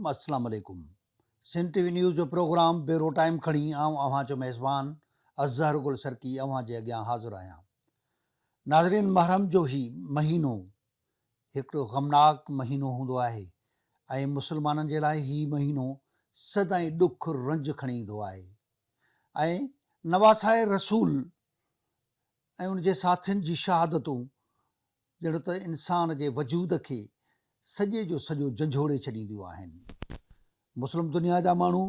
अस्सलाम वालेकुम। Sindh TV news जो प्रोग्राम बेरो टाइम खणी अवां जो मेज़बान अज़हर गुल सरकी अवां जे अॻियां हाज़िर आहियां। नाज़रीन, महरम जो ही महीनो हिकिड़ो ग़मनाक महीनो हूंदो आहे ऐं मुस्लमाननि जे लाइ ही महीनो सदाईं ॾुख रंज खणी ईंदो आहे ऐं नवासाए रसूल ऐं उन जे साथियुनि जी शहादतूं ॼण त इंसान जे वजूद खे सॼे जो सॼो झंझोड़े छॾींदियूं आहिनि। मुस्लिम दुनिया जा माण्हू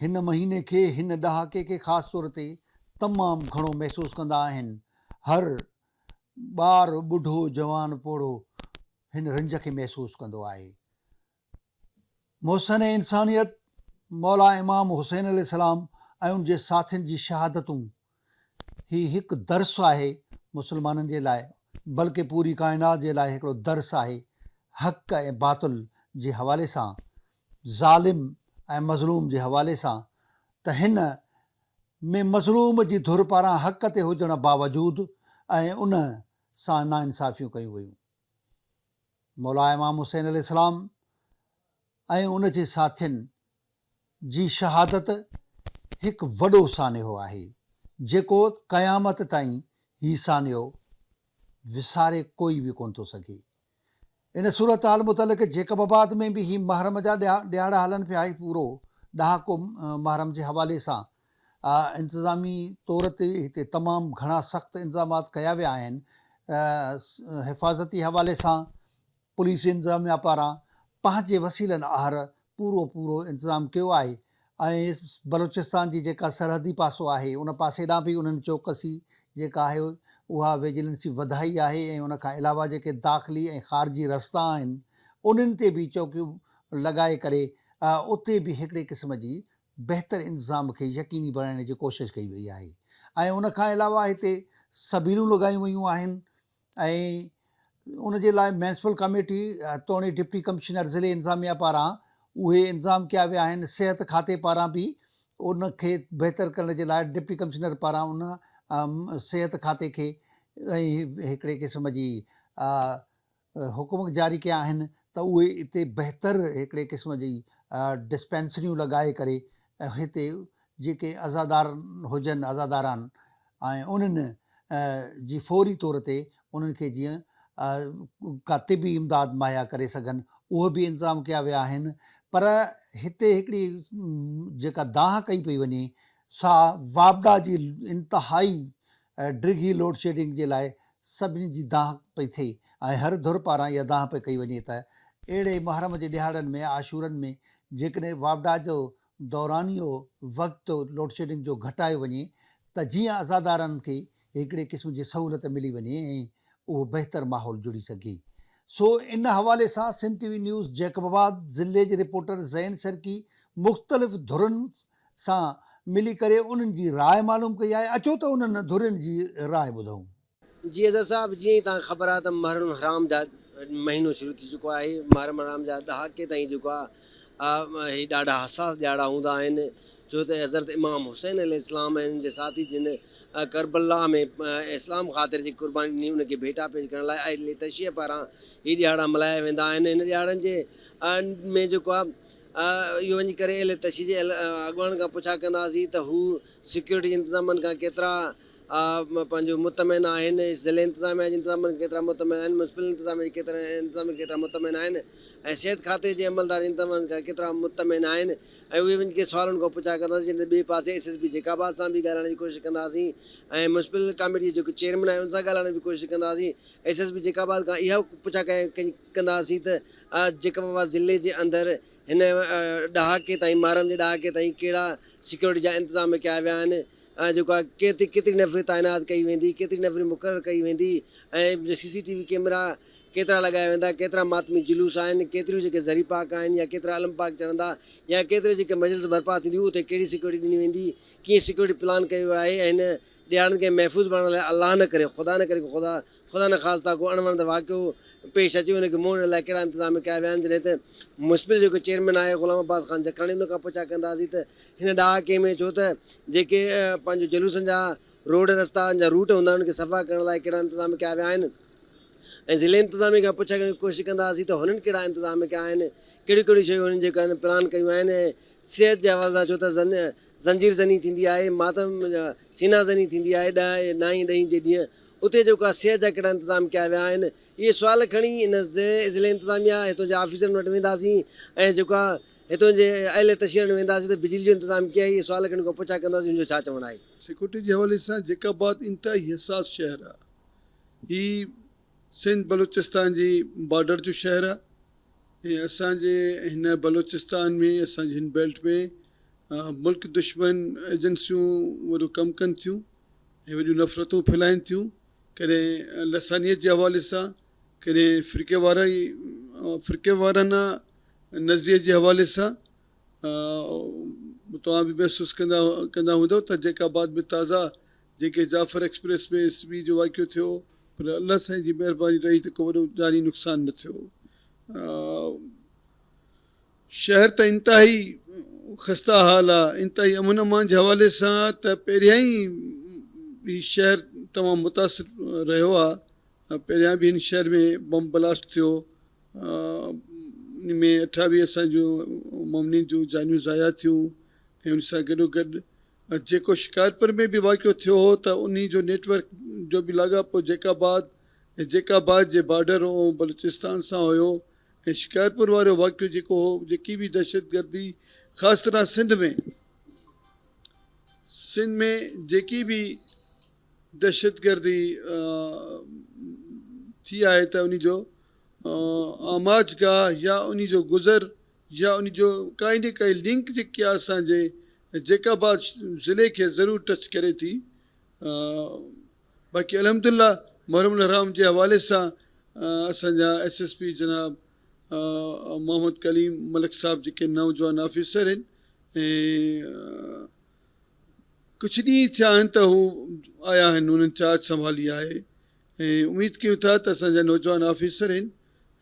हिन महीने खे, हिन ॾहाके खे ख़ासि तौर ते तमामु घणो महसूसु कंदा आहिनि। हर ॿार, ॿुढो, जवान, पोढ़ो हिन रंज खे महसूसु कंदो आहे। मोहसिन इंसानियत मौला इमाम हुसैन अलैहिस्सलाम ऐं उन जे साथियुनि जी शहादतूं ही हिकु दर्स आहे मुस्लमाननि जे लाइ, बल्कि पूरी काइनात जे लाइ हिकिड़ो दर्स आहे। हक़ ऐं बातिल जे हवाले सां, ज़ालिम ऐं मज़लूम जे हवाले सां, त हिन में मज़लूम जी धुर पारां हक़ ते हुजण बावजूदु ऐं उन सां नाइंसाफ़ियूं कयूं वयूं। मौला इमाम हुसैन अलैहिस्सलाम ऐं उन जे साथियुनि जी शहादत हिकु वॾो सानियो आहे जेको क़यामत ताईं ही सानियो विसारे कोई बि कोन थो सघे। इन सूरत हाल मुतलिक़ जेकबाबाद में बि ही महरम जा ॾियारा हलनि पिया। ही पूरो ॾहाको महरम जे हवाले सां इंतिज़ामी तौर ते हिते तमामु घणा सख़्तु इंतिज़ामात कया विया आहिनि। हिफ़ाज़ती हवाले सां पुलिस इंतिज़ामिया पारां पंहिंजे वसीलनि आहार पूरो इंतिज़ाम कयो आहे ऐं बलूचिस्तान जी जेका सरहदी पासो आहे उन पासे ॾांहुं बि उन्हनि चौकसी जेका आहे उहा विजिलेंसी वधाई आहे ऐं उन खां अलावा जेके दाख़िली ऐं ख़ारिजी रस्ता आहिनि उन्हनि ते बि चौकियूं लॻाए करे उते बि हिकिड़े क़िस्म जी बहितर इंतिज़ाम खे यकीनी बणाइण जी कोशिशि कई वई आहे। ऐं उन खां अलावा हिते सबीलूं लॻायूं वयूं आहिनि ऐं उन जे लाइ म्यूनिसिपल कमेटी तोणी डिप्टी कमिश्नर ज़िले इंतिज़ामिया पारां उहे इंतिज़ाम कया विया आहिनि। सिहत खाते पारां बि उन खे बहितर करण जे लाइ डिप्टी कमिश्नर पारां उन सिहत खाते खे हिकिड़े क़िस्म जी हुकुम जारी कया आहिनि त उहे हिते बहितर हिकिड़े क़िस्म जी डिस्पेंसरियूं लॻाए करे हिते जेके अज़ादार हुजनि, अज़ादारान ऐं उन्हनि जी फौरी तौर ते उन्हनि खे जीअं का तिबी इमदाद मुहैया करे सघनि उहे बि इंतिज़ाम कया विया आहिनि। पर हिते हिकिड़ी जेका दाह कई पई वञे सा वापडा जी इंतिहाई डिघी लोड शेडिंग जे लाइ सभिनी जी दाह पई थिए ऐं हर धुर पारां इहा दाह पई कई वञे त अहिड़े महरम जे ॾिहाड़नि में, आशूरनि में जेकॾहिं वापडा जो दौरानियो वक़्तु लोड शेडिंग जो घटायो वञे त जीअं अज़ादारनि खे हिकिड़े क़िस्म जी सहूलियत मिली वञे ऐं उहो बहितर माहौल जुड़ी सघे। सो इन हवाले सां सिंध टीवी न्यूज़ जेकबाबाद ज़िले जे रिपोर्टर ज़ैन सरकी मुख़्तलिफ़ धुरनि सां मिली करे उन्हनि जी राय मालूम कई आहे। अचो त उन्हनि धुरनि जी राय ॿुधूं। जी अज़र साहब, जीअं ई तव्हांखे ख़बर आहे त महरम हराम जा महीनो शुरू थी चुको आहे। महरम हराम जा ॾहाके ताईं जेको आहे ही ॾाढा हसास ॾियारा हूंदा आहिनि छो त हज़रत इमाम हुसैन अलैहिस्सलाम ऐं जे साथी जिन करबला में इस्लाम ख़ातिर जी क़ुर्बानी ॾिनी उनखे भेटा पेश करण लाइ अहले तशय्युह पारां ही ॾियारा मल्हाया वेंदा आहिनि। हिन ॾियारनि जे में जेको आहे इहो वञी करे अहले तशय्युह जे अॻुवाणनि खां पुछा कंदासीं त हू सिक्योरिटी इंतिज़ामनि खां केतिरा पंहिंजो मुतमिन आहिनि, ज़िले इंतिज़ामिया जे इंतिज़ामनि केतिरा मुतमिन आहिनि, मुनिसिपल इंतिज़ामिया केतिरा मुतमिन आहिनि ऐं सिहत खाते जे अमलदार इंतिज़ामनि खां केतिरा मुतमिन आहिनि। ऐं उहे वञी करे सुवालनि खां पुछा कंदासीं। जिन ॿिए पासे SSP जेकाबाद सां बि ॻाल्हाइण जी कोशिशि कंदासीं ऐं मुनिसिपल कमेटी जेको चेयरमैन आहे उन सां ॻाल्हाइण जी कोशिशि कंदासीं। SSP जेकाबाद खां इहा पुछा कंदासीं त जेकाबाद ज़िले जे अंदरि हिन ॾहाके ताईं, महरम जे ॾहाके ताईं कहिड़ा सिक्योरिटी जा इंतिज़ाम कया विया आहिनि, जेको आहे केतिरी नफ़री तैनात कई वेंदी, केतिरी नफ़री मुक़ररु कई वेंदी ऐं CCTV कैमरा केतिरा लॻाया वेंदा, केतिरा मातमी जुलूस आहिनि, केतिरियूं जेके ज़री पाक आहिनि या केतिरा अलम पाक चढ़ंदा या केतिरे जेके मजलिस बर्पा थींदियूं उते कहिड़ी सिक्योरिटी ॾिनी वेंदी, कीअं सिक्योरिटी प्लान कयो आहे ऐं हिन ॾियारनि खे महफ़ूज़ बणाइण लाइ अलाह न करे, ख़ुदा न ख़ासिता को अणवणंदड़ वाक़ियो पेश अचे उनखे मोड़ण लाइ कहिड़ा इंतिज़ाम कया विया आहिनि। जॾहिं त मुनिसिपल जेको चेयरमैन आहे ग़ुलाम अब्बास ख़ान जखरानी उन खां पुछा कंदासीं त हिन ॾहाके में छो त जेके पंहिंजो जुलूसनि जा रोड रस्ता जा रूट हूंदा आहिनि उनखे सफ़ा करण लाइ कहिड़ा इंतिज़ाम कया विया आहिनि। ऐं ज़िले इंतिज़ामिया खां पुछण जी कोशिशि कंदासीं त हुननि कहिड़ा इंतिज़ाम कया आहिनि, कहिड़ियूं कहिड़ियूं शयूं हुननि जेका आहिनि प्लान कयूं आहिनि। ऐं सिहत जे हवाले सां छो त ज़ंजीर ज़नी थींदी आहे, मातम सीना ज़नी थींदी आहे 9 जे ॾींहुं, उते जेको आहे सिहत जा कहिड़ा इंतिज़ाम कया विया आहिनि। इहे सुवाल खणी इन ज़िले इंतिज़ामिया हितां जे ऑफिसरनि वटि वेंदासीं ऐं जेको आहे हितां जे अहले तशरीह वटि वेंदासीं त बिजली जो इंतिज़ाम कीअं आहे, इहे सुवाल खणी को पुछा कंदासीं हुनजो छा चवणु आहे। सिक्योरिटी जे हवाले सां जेकाबाद इंतिहाई हसास शहर आहे। हीउ सिंध बलूचिस्तान जी बॉर्डर जो शहर आहे ऐं असांजे हिन बलूचिस्तान में, असांजे हिन बेल्ट में मुल्क दुश्मन एजेंसियूं वॾो कमु कनि थियूं ऐं वॾियूं नफ़रतूं फैलाइनि थियूं, कॾहिं लसानियत जे हवाले सां, कॾहिं फ़िरके वाराना नज़रिए जे हवाले सां। तव्हां बि महसूसु कंदा हूंदव त जेकाबाद में ताज़ा जेके जाफ़र एक्सप्रेस में SB जो वाक़ियो थियो, पर अलाह साईं जी महिरबानी रही त को वॾो जानी नुक़सानु न थियो। शहर त इंतिहाई ख़स्ता हाल आहे। इंतिहाई अमन अमान जे हवाले सां त पहिरियां ई हीउ शहर तमामु मुतासिर रहियो आहे। पहिरियां बि हिन शहर में बम ब्लास्ट थियो, उन में 28 असांजूं ममनी जूं जानियूं ज़ाया थियूं ऐं उन सां गॾोगॾु जेको शिकारपुर में बि वाक़ियो थियो हो त उन जो नेटवर्क जो बि लाॻापो जेकाबाद जे बॉर्डर ऐं बलूचिस्तान सां हुयो। ऐं शिकारपुर वारो वाक़ियो जेको हो, जेकी बि दहशतगर्दी ख़ासि तरह सिंध में जेकी बि दहशतगर्दी थी आहे त उन जो आमाजगाह या उन जो गुज़र या उन जो काई न काई लिंक जेकी आहे असांजे जेकाबाद ज़िले खे ज़रूरु टच करे थी। बाक़ी अलहमदिल्ला मुहर्रम हराम जे हवाले सां असांजा SSP जनाब मोहम्मद कलीम मलिक साहब जेके नौजवान ऑफिसर आहिनि ऐं कुझु ॾींहं थिया आहिनि त हू आया आहिनि, उन्हनि चार्ज संभाली आहे ऐं उमेदु कयूं था त असांजा नौजवान ऑफिसर आहिनि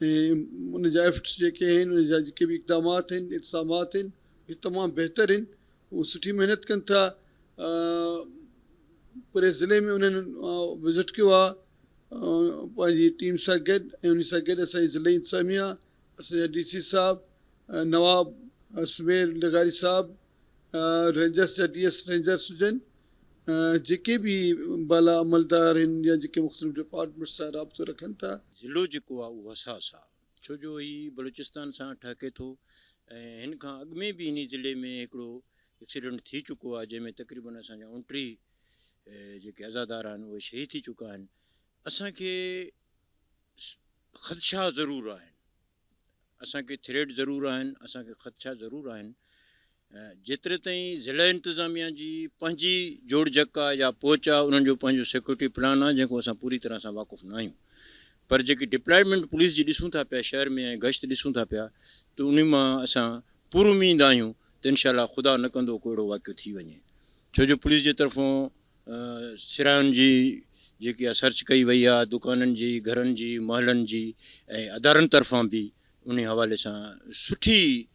ऐं उनजा एफर्ट्स जेके आहिनि, उनजा जेके बि इक़दामात आहिनि, इंतज़ामात आहिनि, इहे तमामु बहितर आहिनि। उहे सुठी महिनत कनि था। पूरे ज़िले में उन्हनि विज़िट कयो आहे पंहिंजी टीम सां गॾु ऐं उन सां गॾु असांजी ज़िले इंतिज़ामिया, असांजा DC साहब, नवाब सुमेर लगारी साहब, रेंजर्स जा DS रेंजर्स हुजनि, जेके बि बाला अमलदार आहिनि या जेके मुख़्तलिफ़ डिपार्टमेंट सां राब्तो रखनि था। ज़िलो जेको आहे उहो हसास आहे, छो जो हीउ बलूचिस्तान सां ठहिके थो ऐं हिन खां अॻु में बि हिन ज़िले में हिकिड़ो एक्सीडेंट थी चुको आहे, जंहिंमें तक़रीबन असांजा 29 जेके अज़ादार आहिनि उहे शहीद थी चुका आहिनि। असांखे ख़दशा ज़रूरु आहिनि, असांखे थ्रेट ज़रूरु आहिनि, असांखे ख़दशा ज़रूरु आहिनि। जेतिरे ताईं ज़िला इंतिज़ामिया जी पंहिंजी जोड़ जक आहे या पहुच आहे, उन्हनि जो पंहिंजो सिक्योरिटी प्लान आहे जंहिंखो असां पूरी तरह सां वाक़ुफ़ु न आहियूं। पर जेकी डिप्लॉयमेंट पुलिस जी ॾिसूं था पिया शहर में ऐं गश्त ॾिसूं था पिया, त उन मां असां पूरो उमीद आहियूं त इनशाला ख़ुदा न कंदो को अहिड़ो वाक़ियो थी वञे। छो जो पुलिस जे तरफ़ां सिरायुनि जी जेकी आहे सर्च कई वई आहे, दुकाननि जी, घरनि जी, महलनि जी ऐं अदारनि तरफ़ां बि उन हवाले सां सुठी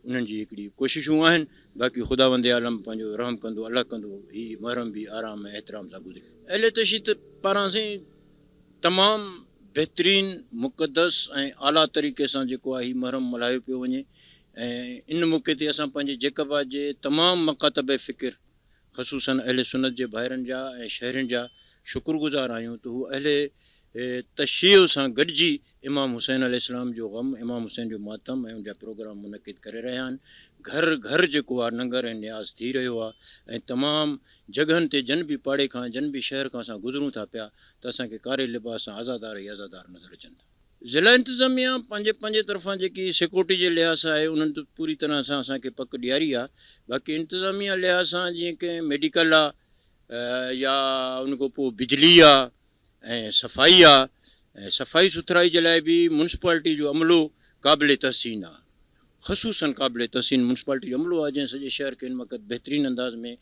उन्हनि जी हिकिड़ी कोशिशूं आहिनि। बाक़ी ख़ुदा वंदे आलम पंहिंजो रहम कंदो, अलाह कंदो, हीउ मुहर्रम बि आराम ऐं एतिराम सां गुज़रे। अहले तशरीत पारां सां तमामु बहितरीनु मुक़दस ऐं आला तरीक़े सां जेको आहे हीउ मुहर्रम मल्हायो पियो वञे ऐं इन मौक़े ते असां पंहिंजे जेकाबाद जे तमामु मकातब फ़िकिर ख़ुसूसन अहले सुन्नत जे भाइरनि जा ऐं शहरनि जा शुक्रगुज़ार आहियूं त हू अहले तशय्युह सां गॾिजी इमाम हुसैन अलैहिस्सलाम जो ग़म, इमाम हुसैन जो मातम ऐं उनजा प्रोग्राम मुनक़िद करे रहिया आहिनि। घर घर जेको आहे नंगर ऐं न्याज़ थी रहियो आहे ऐं तमामु जॻहनि ते जन बि पाड़े खां, जन बि शहर खां असां गुज़रूं था पिया त असांखे कारे लिबास सां आज़ादार ई आज़ादार नज़र अचनि था। ज़िला इंतिज़ामिया पंहिंजे तरफ़ां जेकी सिक्योरिटी जे लिहाज़ सां आहे, उन्हनि त पूरी तरह सां असांखे पक ॾियारी आहे। बाक़ी इंतिज़ामिया लिहाज़ सां जीअं की मेडिकल आहे या उन खां पोइ बिजली आहे ऐं सफ़ाई आहे, ऐं सफ़ाई सुथराई जे लाइ बि म्युनिसिपालिटी जो अमलो क़ाबिल तहसीन आहे, ख़ुसूसन क़ाबिल तहसीन म्युनिसिपालिटी जो अमलो आहे जंहिं सॼे शहर खे हिन वक़्तु बहितरीनु अंदाज़ में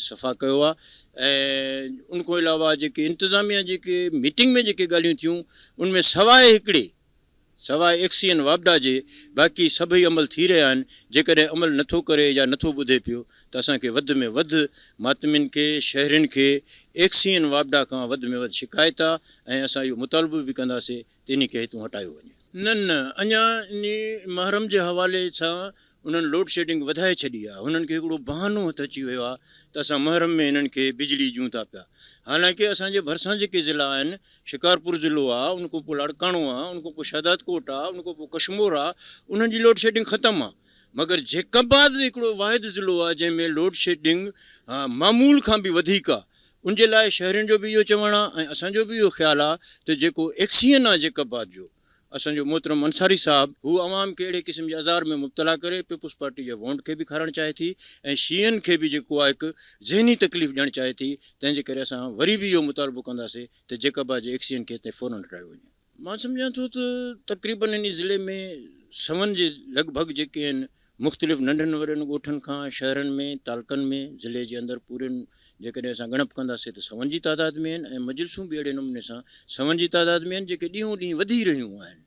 सफ़ा कयो आहे। ऐं उनखां अलावा जेके इंतिज़ामिया जेके मीटिंग में जेके ॻाल्हियूं थियूं, उनमें सवाइ सवाइ एक्सियन वापडा जे बाक़ी सभई अमल थी रहिया आहिनि। जेकॾहिं अमल नथो करे या नथो ॿुधे पियो त असांखे वधि में वधि मातमिन खे शहरियुनि खे एक्सियन वापडा खां वधि में वधि शिकायत आहे ऐं असां इहो मुतालबो बि कंदासीं त इन खे हितां हटायो वञे। न अञा इन महरम जे हवाले सां उन्हनि लोड शेडिंग वधाए छॾी आहे। हुननि खे हिकिड़ो बहानो हथु अची वियो आहे त असां महरम में हिननि खे बिजली ॾियूं था पिया। हालांकि असांजे भरिसां जेके ज़िला आहिनि, शिकारपुर ज़िलो आहे, उन खां पोइ लाड़काणो आहे, उन खां पोइ शहदाद कोट आहे, उन खां पोइ कशमोर आहे, उन्हनि जी लोड शेडिंग ख़तमु आहे। मगर जैकबाद हिकिड़ो वाहिद ज़िलो आहे जंहिंमें लोड शेडिंग मामूल खां बि वधीक आहे। उन जे लाइ शहरियुनि जो बि इहो चवणु आहे ऐं असांजो बि इहो ख़्यालु आहे त जेको एक्सियन आहे जैकबाद जो, असांजो मोहतरम अंसारी साहब हू अवाम खे अहिड़े क़िस्म जे अज़ार में मुब्तला करे पीपुल्स पार्टी जे वोट खे बि खाराइणु चाहे थी ऐं शीयनि खे बि जेको आहे हिकु ज़हनी तकलीफ़ ॾियणु चाहे थी। तंहिंजे करे असां वरी बि इहो मुतालबो कंदासीं त जैकबाद जे एक्सियन खे हिते फ़ौरन हटायो वञे। मां सम्झां थो त तक़रीबन इन ज़िले में सवन जे लॻभॻि जेके आहिनि मुख़्तलिफ़ नंढनि वॾनि ॻोठनि खां शहरनि में तालकनि में ज़िले जे अंदरि पूरनि जेकॾहिं असां ॻणप कंदासीं त सवन जी तादाद में आहिनि ऐं मजलिसूं बि अहिड़े नमूने सां सवन जी तादाद में आहिनि जेके ॾींहों ॾींहुं वधी रहियूं आहिनि।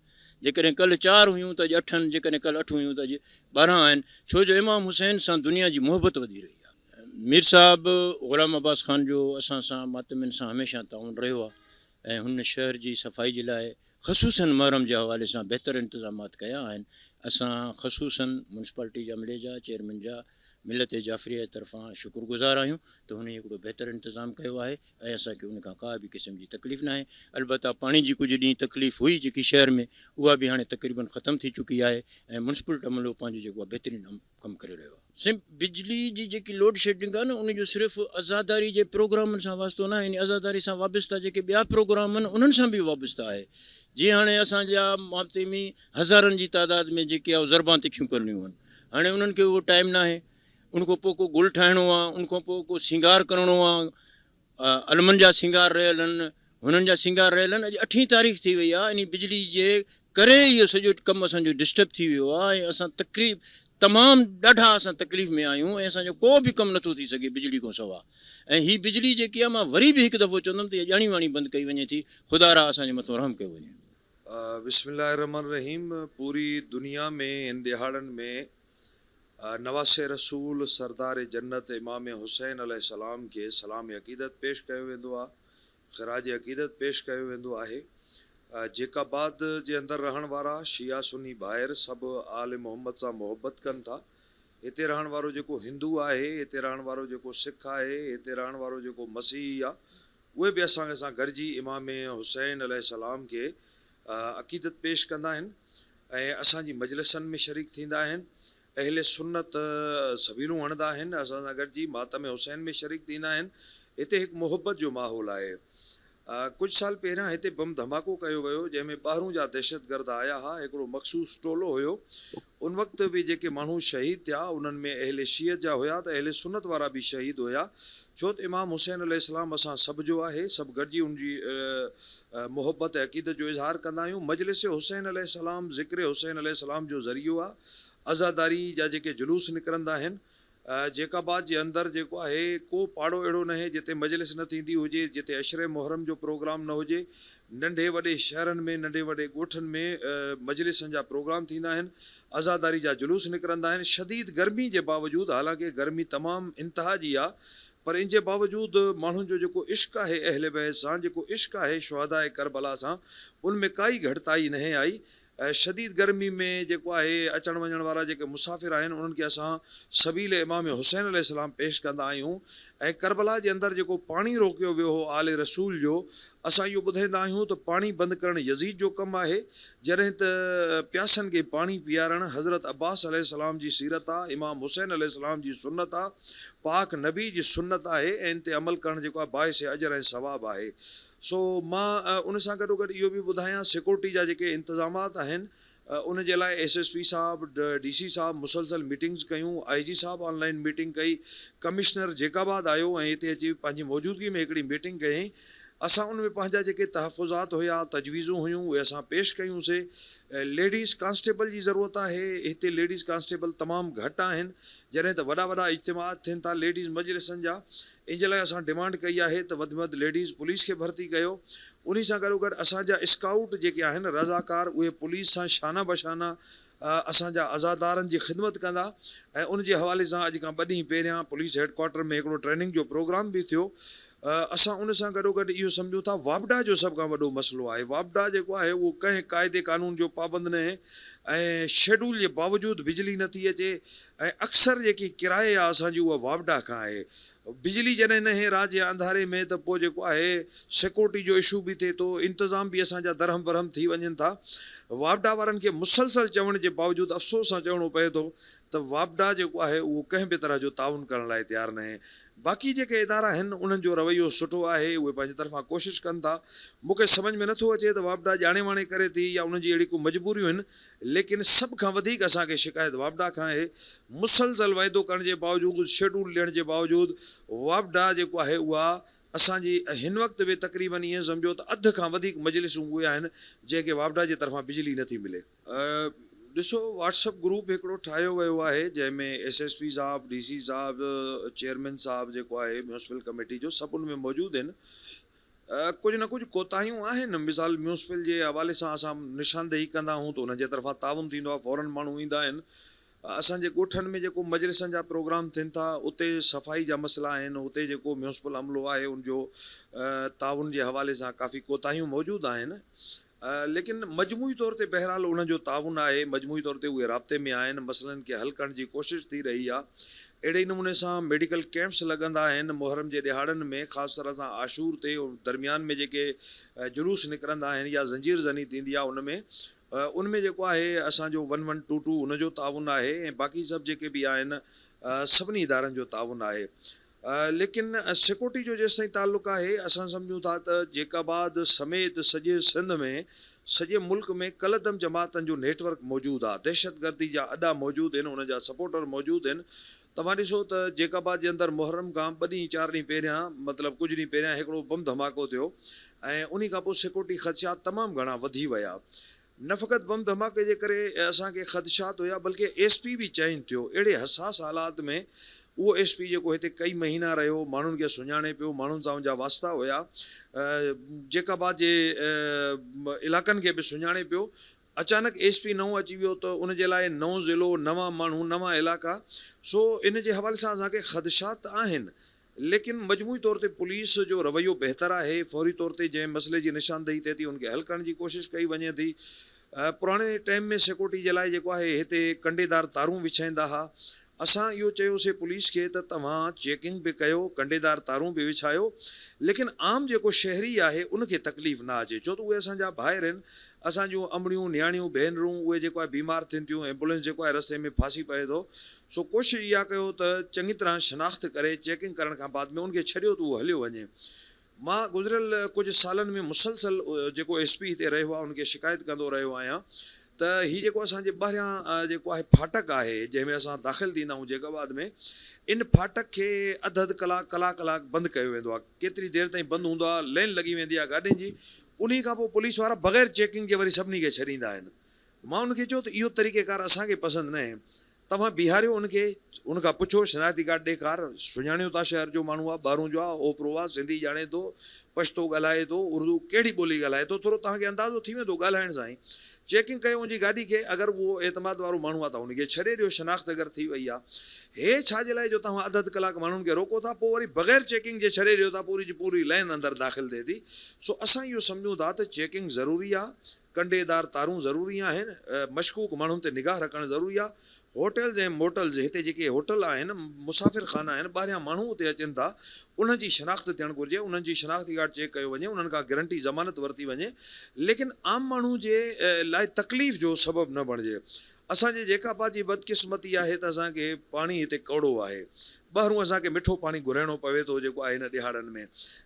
जेकॾहिं कल्ह 4 हुयूं त अॼु 8 आहिनि, जेकॾहिं कल्ह 8 हुयूं त अॼु 12 आहिनि, छो जो इमाम हुसैन सां दुनिया जी मोहबत वधी रही आहे। मीर साहिबु ग़ुलाम अब्बास ख़ान जो असां सां मातमिन सां हमेशह ताउन रहियो आहे ऐं हुन शहर जी सफ़ाई जे लाइ ख़ुसूसन महरम जे हवाले सां बहितर इंतज़ामात कया आहिनि। असां ख़ुसूसन म्यूनसिपालिटी जा अमले जा चेयरमैन जा मिलत जाफ़रीअ जे तरफ़ां शुक्रगुज़ार आहियूं त हुन हिकिड़ो बहितर इंतज़ाम कयो आहे ऐं असांखे उन खां का बि क़िस्म जी तकलीफ़ न आहे। अलबत्ता पाणी जी कुझु ॾींहं तकलीफ़ हुई जेकी शहर में, उहा बि हाणे तक़रीबन ख़तमु थी चुकी आहे ऐं म्यूनसिपल अमलो पंहिंजो जेको आहे बहितरीनु कमु करे रहियो आहे। सिर्फ़ु बिजली जी जेकी लोड शेडिंग आहे न, उनजो सिर्फ़ु आज़ादारी जे प्रोग्रामनि सां वास्तो न आहे, इन आज़ादारी सां वाबस्ता जेके ॿिया प्रोग्राम आहिनि उन्हनि सां बि वाबस्ता आहे। जीअं हाणे असांजा मातमी हज़ारनि जी तादाद में जेके आहे ज़रबां तिखियूं करणियूं आहिनि, हाणे उन्हनि खे उहो टाइम न आहे। उनखां पोइ को गुल ठाहिणो आहे, उनखां पोइ को सिंगार करिणो आहे, अलमनि जा सिंगार रहियल आहिनि, हुननि जा सिंगार रहियल आहिनि। अॼु 8 तारीख़ थी वई आहे, इन बिजली जे करे इहो सॼो कमु असांजो डिस्टर्ब थी वियो आहे ऐं असां तमामु ॾाढा असां तकलीफ़ में आहियूं ऐं असांजो को बि कमु नथो थी सघे बिजली खां सवाइ। ऐं हीअ बिजली जेकी आहे, मां वरी बि हिकु दफ़ो चवंदुमि त इहा ॼाणी वाणी बंदि कई वञे थी। ख़ुदा रा असांजे मथां रहम कयो वञे। बिस्मिल्लाहिर्रहमानिर्रहीम। पूरी दुनिया में इन ॾिहाड़नि में नवासे रसूल सरदार जन्नत इमाम हुसैन अलैहिस्सलाम खे सलाम अक़ीदत पेश कयो वेंदो आहे, ख़िराज अक़ीदत पेश कयो वेंदो आहे। जैकबाद जे अंदरि रहण वारा शिया सुन्नी भाइर सभु आल मोहम्मद सां मोहबत कनि था। हिते रहण वारो जेको हिंदू आहे, हिते रहण वारो जेको सिख आहे, हिते रहण वारो जेको मसीही आहे, उहे बि असांखे सां गॾिजी इमाम हुसैन अलैहिस्सलाम खे अक़ीदत पेश कंदा आहिनि ऐं असांजी मजलिसनि में शरीक थींदा आहिनि। अहले सुन्नत सबीलूं हणंदा आहिनि, असां सां गॾिजी मातम हुसैन में शरीक थींदा आहिनि। हिते हिकु मोहबत जो माहौल आहे। कुझु साल पहिरियां हिते बम धमाको कयो वियो जंहिंमें ॿाहिरूं जा दहशतगर्द आया हुआ। हिकिड़ो मख़सूस टोलो हुयो। उन वक़्तु बि जेके माण्हू शहीद थिया उन्हनि में अहले शियत जा हुया त अहले सुन्नत वारा बि शहीद हुया, छो त इमाम हुसैन अलैहिस्सलाम असां सभु जो आहे। सभु गॾिजी उनजी मोहबत अक़ीदत जो इज़हार कंदा आहियूं। मजलिस हुसैन अलैहिस्सलाम ज़िक्र हुसैन अलैहिस्सलाम जो ज़रियो आहे। आज़ादारी जा जेके जुलूस निकिरंदा आहिनि, जैकबाद जे अंदरि जेको आहे को पाड़ो अहिड़ो न आहे जिते मजलिस न थींदी हुजे, जिते अशरे मुहर्रम जो प्रोग्राम न हुजे। नंढे वॾे शहरनि में, नंढे वॾे ॻोठनि में मजलिसनि जा प्रोग्राम थींदा आहिनि, आज़ादारी जा जुलूस निकिरंदा आहिनि। शदीद गर्मी जे बावजूदि, हालांकि गर्मी तमामु इंतिहा जी आहे, पर इन जे बावजूदि माण्हुनि जो जेको इश्क़ आहे अहले बैत सां, जेको इश्क़ आहे शुहदाए करबला सां, उनमें काई घटिताई न आई। शदीद गर्मी में जेको आहे अचण वञण वारा जेके मुसाफ़िर आहिनि उन्हनि खे असां सबील इमाम हुसैन अलैहिस्सलाम पेश कंदा आहियूं। ऐं करबला जे अंदरि जेको पाणी रोकियो वियो हो आले रसूल जो, असां इहो ॿुधाईंदा आहियूं त पाणी बंदि करणु यज़ीद जो कमु आहे, जॾहिं त प्यासनि खे पाणी पीआरणु हज़रत अब्बास अलैहिस्सलाम जी सीरत आहे, इमाम हुसैन अलैहिस्सलाम जी सुन्नत आहे, पाक नबी जी सुन्नत आहे ऐं इन ते अमल करणु जेको आहे बाइस अजर ऐं सवाबु आहे। सो मां उन सां गॾोगॾु इहो बि ॿुधायां, सिक्योरिटी जा जेके इंतिज़ामात आहिनि उन जे लाइ SSP साहब, DC साहब मुसलसल मीटिंग्स कयूं, IG साहब ऑनलाइन मीटिंग कई, कमिश्नर जैकबाद आयो ऐं हिते अची पंहिंजी मौजूदगी में हिकिड़ी मीटिंग कयईं। असां उन में पंहिंजा जेके तहफ़ुज़ात हुया, तजवीज़ूं हुयूं, उहे असां पेश कयूंसीं। लेडीज़ कांस्टेबल जी ज़रूरत आहे। हिते लेडीज़ कांस्टेबल तमामु घटि आहिनि, जॾहिं त वॾा वॾा इज्तिमा थियनि था लेडीज़ मजलिसनि जा, इन जे लाइ असां डिमांड कई आहे त वधि में वधि लेडीज़ पुलिस खे भर्ती कयो। उन सां गॾोगॾु असांजा स्काउट जेके आहिनि रज़ाकार, उहे पुलिस सां शाना बशाना असांजा आज़ादारनि जी ख़िदमत कंदा। ऐं उन जे हवाले सां अॼु खां 2 ॾींहं पहिरियां पुलिस हेडक्वार्टर में हिकिड़ो ट्रेनिंग जो प्रोग्राम बि थियो। असां उन सां गॾोगॾु इहो सम्झूं था वापडा जो सभु खां वॾो मसइलो आहे। वापडा जेको आहे उहो कंहिं क़ाइदे क़ानून जो पाबंद न आहे ऐं शेड्यूल जे बावजूदि बिजली नथी अचे। ऐं अक्सर जेकी किराए आहे असांजी उहा वापडा खां आहे। बिजली जॾहिं न आहे राति जे अंधारे में, त पोइ जेको आहे सिक्योरिटी जो इशू बि थिए थो, इंतिज़ाम बि असांजा दरहम बरहम थी वञनि था। वापडा वारनि खे मुसलसल चवण जे बावजूदि अफ़सोस सां चवणो पए थो त वापडा जेको आहे उहो कंहिं बि तरह जो ताउन करण लाइ तयारु न आहे। बाक़ी जेके इदारा आहिनि उन्हनि जो रवैयो सुठो आहे, उहे पंहिंजी तरफ़ां कोशिशि कनि था। मूंखे सम्झ में नथो अचे त वापडा ॼाणे वाणे करे थी या उन्हनि जी अहिड़ी को मजबूरियूं आहिनि, लेकिन सभ खां वधीक असांखे शिकायत वापडा खां आहे। मुसलसल वाइदो करण जे बावजूदि, शेड्यूल ॾियण जे बावजूदि वापडा जेको आहे उहा असांजी हिन वक़्तु बि तक़रीबन ईअं सम्झो त अधु खां वधीक मजलिसूं उहे आहिनि जंहिंखे वापडा जे तरफ़ां बिजली नथी मिले। ॾिसो, व्हाट्सअप ग्रुप हिकिड़ो ठाहियो वियो आहे जंहिंमें SSP साहब, DC साहब, चेयरमैन साहब जेको आहे म्यूनसिपल कमेटी जो, सभु उन में मौजूदु आहिनि। कुझु न कुझु कोताहियूं आहिनि। मिसाल म्यूनसिपल जे हवाले सां असां निशानदेही कंदा आहियूं त उन्हनि जे तरफ़ां ताउन थींदो आहे, फ़ौरन माण्हू ईंदा आहिनि। असांजे ॻोठनि में जेको मजलिसनि जा प्रोग्राम थियनि था, उते सफ़ाई जा मसइला आहिनि, उते जेको म्यूनसिपल अमलो आहे उनजो ताउन जे हवाले सां काफ़ी कोताहियूं मौजूदु आहिनि। लेकिन मजमूई तौर ते बहरहाल उन्हनि जो ताउन आहे, मजमूई तौर ते उहे राब्ते में आहिनि, मसइलनि खे हल करण जी कोशिशि थी रही आहे। अहिड़े ई नमूने सां मेडिकल कैंप्स लॻंदा आहिनि मुहर्रम जे ॾिहाड़नि में, ख़ासि तरह सां आशूर ते दरमियान में जेके जुलूस निकिरंदा आहिनि या ज़ंजीर ज़नी थींदी आहे उनमें जेको आहे असांजो 1122 उनजो ताउन आहे ऐं बाक़ी सभु जेके बि आहिनि सभिनी इदारनि जो ताउन आहे। लेकिन सिक्योरिटी जो जेसिताईं ताल्लुक़ु आहे, असां सम्झूं था त जेकाबाद समेत सॼे सिंध में, सॼे मुल्क में कलदम जमातनि जो नेटवर्क मौजूदु आहे। दहशतगर्दी जा अॾा मौजूदु आहिनि, उन जा सपोर्टर मौजूदु आहिनि। तव्हां ॾिसो त जेकाबाद जे अंदरि मुहर्रम खां 2 ॾींहं 4 ॾींहं पहिरियां, मतिलबु कुझु ॾींहं पहिरियां हिकिड़ो बम धमाको थियो ऐं उन खां पोइ सिक्योरिटी ख़दशात तमामु घणा वधी विया। न फ़क़ति बम धमाके जे करे असांखे ख़दशात हुया, बल्कि SP बि चैन थियो। अहिड़े हसास हालात में उहो SP जेको हिते कई महीना रहियो, माण्हुनि खे सुञाणे पियो, माण्हुनि सां उनजा वास्ता हुया, जेकाबाद जे इलाइक़नि खे बि सुञाणे पियो। अचानक SP नओं अची वियो त उन जे लाइ नओं ज़िलो, नवां माण्हू, नवां इलाइक़ा। सो इन जे हवाले सां असांखे ख़दशात आहिनि, लेकिन मजमूई तौर ते पुलिस जो रवैयो बहितर आहे। फौरी तौर ते जंहिं मसइले जी निशानदेही थिए थी उनखे हल करण जी कोशिशि कई वञे थी। पुराणे टाइम में सिक्योरिटी जे लाइ जेको आहे हिते कंडेदार तारूं विछाईंदा हुआ। असां इहो चयोसीं पुलिस खे त तव्हां चेकिंग बि कयो, कंडेदार तारूं बि विछायो, लेकिन आम जेको शहरी आहे उनखे तकलीफ़ न अचे, छो त उहे असांजा भाइर आहिनि। असांजूं अमड़ियूं, नियाणियूं, भेनरूं, उहे जेको आहे बीमार थियनि थियूं, एम्बुलेंस जेको आहे रस्ते में फासी पए थो। सो कोशिशि इहा कयो त चङी तरह शनाख़्त करे चेकिंग करण खां बाद में उनखे छॾियो त उहो हलियो वञे। मां गुज़िरियल कुझु सालनि में मुसलसल जेको SP हिते रहियो आहे उनखे शिकायत कंदो रहियो आहियां त हीउ जेको असांजे ॿाहिरियां जेको आहे फाटक आहे जंहिंमें असां दाख़िलु थींदा आहियूं जेकाबाद में, इन फाटक खे अधु कलाक बंदि कयो वेंदो आहे। केतिरी देरि ताईं बंदि हूंदो आहे, लाइन लॻी वेंदी आहे गाॾियुनि जी। उन खां पोइ पुलिस वारा बग़ैर चेकिंग जे वरी सभिनी खे छॾींदा आहिनि। मां उनखे चयो त इहो तरीक़ेकार असांखे पसंदि न आहे। तव्हां बीहारियो उनखे, उनखां पुछो शनाख़ती कार्ड ॾेखार, सुञाणियो था शहर जो माण्हू आहे, ॿाहिरूं जो आहे, ओपरो आहे, सिंधी ॼाणे थो, पछतो ॻाल्हाए थो, उर्दू कहिड़ी ॿोली ॻाल्हाए थो, थोरो तव्हांखे अंदाज़ो थी वेंदो ॻाल्हाइण सां ई। चेकिंग कयो उनजी गाॾी खे, अगरि उहो एतमाद वारो माण्हू आहे त उनखे छॾे ॾियो, शनाख़्त अगरि थी वई आहे। हे छाजे लाइ जो तव्हां अधु कलाक माण्हुनि खे रोको था, पोइ वरी बग़ैर चेकिंग जे छॾे ॾियो था, पूरी जी पूरी लाइन अंदरि दाख़िल थिए थी। सो असां इहो सम्झूं था त चेकिंग ज़रूरी आहे, कंडेदार तारूं ज़रूरी आहिनि, मशकूक माण्हुनि ते निगाह रखणु ज़रूरी आहे। होटल्स ऐं मोटल्स, हिते जेके होटल आहिनि, मुसाफ़िर खाना आहिनि, ॿाहिरियां माण्हू उते अचनि था, उन्हनि जी शनाख़्त थियणु घुरिजे, उन्हनि जी शनाख़्ती कार्ड चेक कयो वञे, उन्हनि खां गारंटी ज़मानत वरिती वञे, लेकिन आम माण्हू जे लाइ तकलीफ़ जो सबबु न बणिजे। असांजे जेकाबाद जी बदकिस्मती आहे त असांखे पाणी हिते कौड़ो आहे। ॿाहिरूं असांखे मिठो पाणी घुराइणो पवे थो जेको आहे हिन ॾिहाड़नि में।